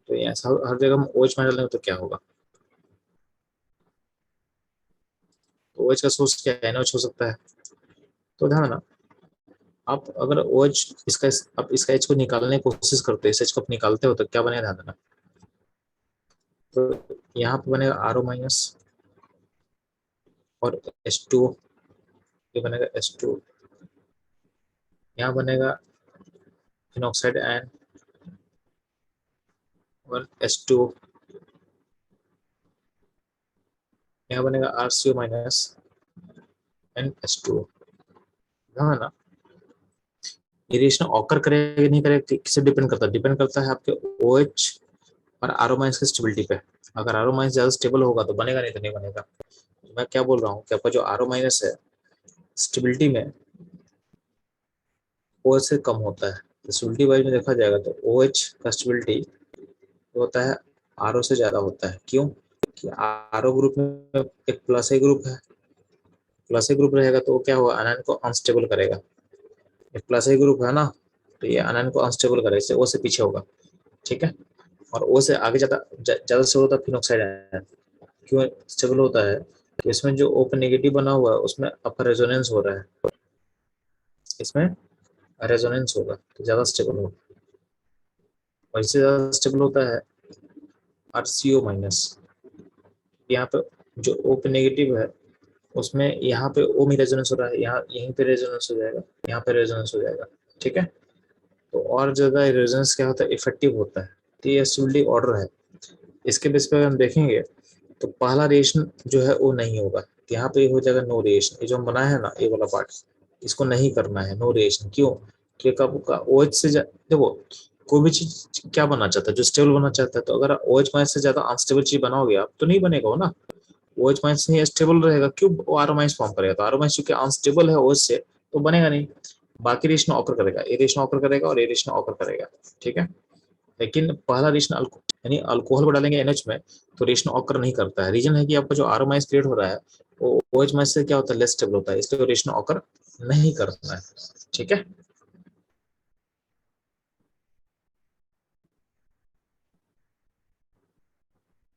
तो ये ऐसा हर जगह हम OH- डालेंगे तो क्या होगा, तो OH का सोर्स क्या है, NaOH हो सकता है। तो ध्यान देना, आप अगर OH इसका आप इसका H को निकालने की कोशिश करते हो, इस H को आप निकालते हो तो क्या बनेगा, ध्यान देना। तो यहाँ पे बनेगा RO- और H2O, ये बनेगा H2, यहाँ बनेगा फिनॉक्साइड आयन और H2O, यहाँ बनेगा RCO- एंड H2O। हाँ ना, ये रिएक्शन ऑकर करेगा नहीं करेगा किससे डिपेंड करता है आपके OH और RO- की स्टेबिलिटी पे। अगर RO- ज्यादा स्टेबल होगा तो बनेगा, नहीं तो नहीं बनेगा। तो मैं क्या बोल रहा हूँ कि आपका जो RO- है स्टेबिलिटी में OH से कम होता है। तो स्टेबिलिटी वाइज में देखा जाएगा तो OH का स्टेबिलिटी होता है RO से ज्यादा होता है। क्यों, कि RO ग्रुप में एक प्लस ए ग्रुप है, प्लस ए ग्रुप रहेगा तो वो क्या होगा, आयन को अनस्टेबल करेगा। एक प्लस ए ग्रुप है ना, तो ये आयन को अनस्टेबल करेगा, इससे O से पीछे होगा। ठीक है, और O से आगे ज्यादा स्टेबल होता है फिनॉक्साइड आयन। क्यों स्टेबल होता है, तो इसमें जो O पे नेगेटिव बना हुआ है उसमें अपर रेजोनेंस हो रहा है, इसमें रेजोनेंस होगा तो ज्यादा स्टेबल होगा। और इससे ज्यादा स्टेबल होता है RCO-। यहाँ पे जो O पे नेगेटिव है उसमें यहाँ पे O में रेजोनेंस हो रहा है, यहाँ यहीं पे रेजोनेंस हो जाएगा, यहाँ पे रेजोनेंस हो जाएगा। ठीक है, तो और ज्यादा रेजोनेंस क्या होता है, इफेक्टिव होता है। तो ये स्टेबिलिटी ऑर्डर है। इसके बेस पे हम देखेंगे तो पहला रिएक्शन जो है वो नहीं होगा, यहाँ पे हो जाएगा नो रिएक्शन। ये जो हम बनाया है ना ये वाला पार्ट, इसको नहीं करना है, नो रिएक्शन। क्यों, क्योंकि आपका OH से देखो, कोई भी चीज क्या बनना चाहता है, जो स्टेबल बनना चाहता है, तो अगर OH- से ज्यादा अनस्टेबल चीज बनाओगे आप तो नहीं बनेगा वो ना। OH- ही स्टेबल रहेगा, क्यों वो RO- फॉर्म करेगा, तो RO- चूंकि अनस्टेबल है OH से, तो बनेगा नहीं। बाकी रिएक्शन ऑकर करेगा, ये रिएक्शन ऑकर करेगा और ये रिएक्शन ऑकर करेगा, ठीक है। लेकिन पहला रिएक्शन यानी अल्कोहल को डालेंगे NH में तो रिएक्शन ऑकर नहीं करता है। रीजन है कि आपका जो आरोमाइस क्रिएट हो रहा है वो OH माइस से क्या होता है, लेस स्टेबल होता है, इसलिए रिएक्शन ऑकर नहीं करता है, ठीक है।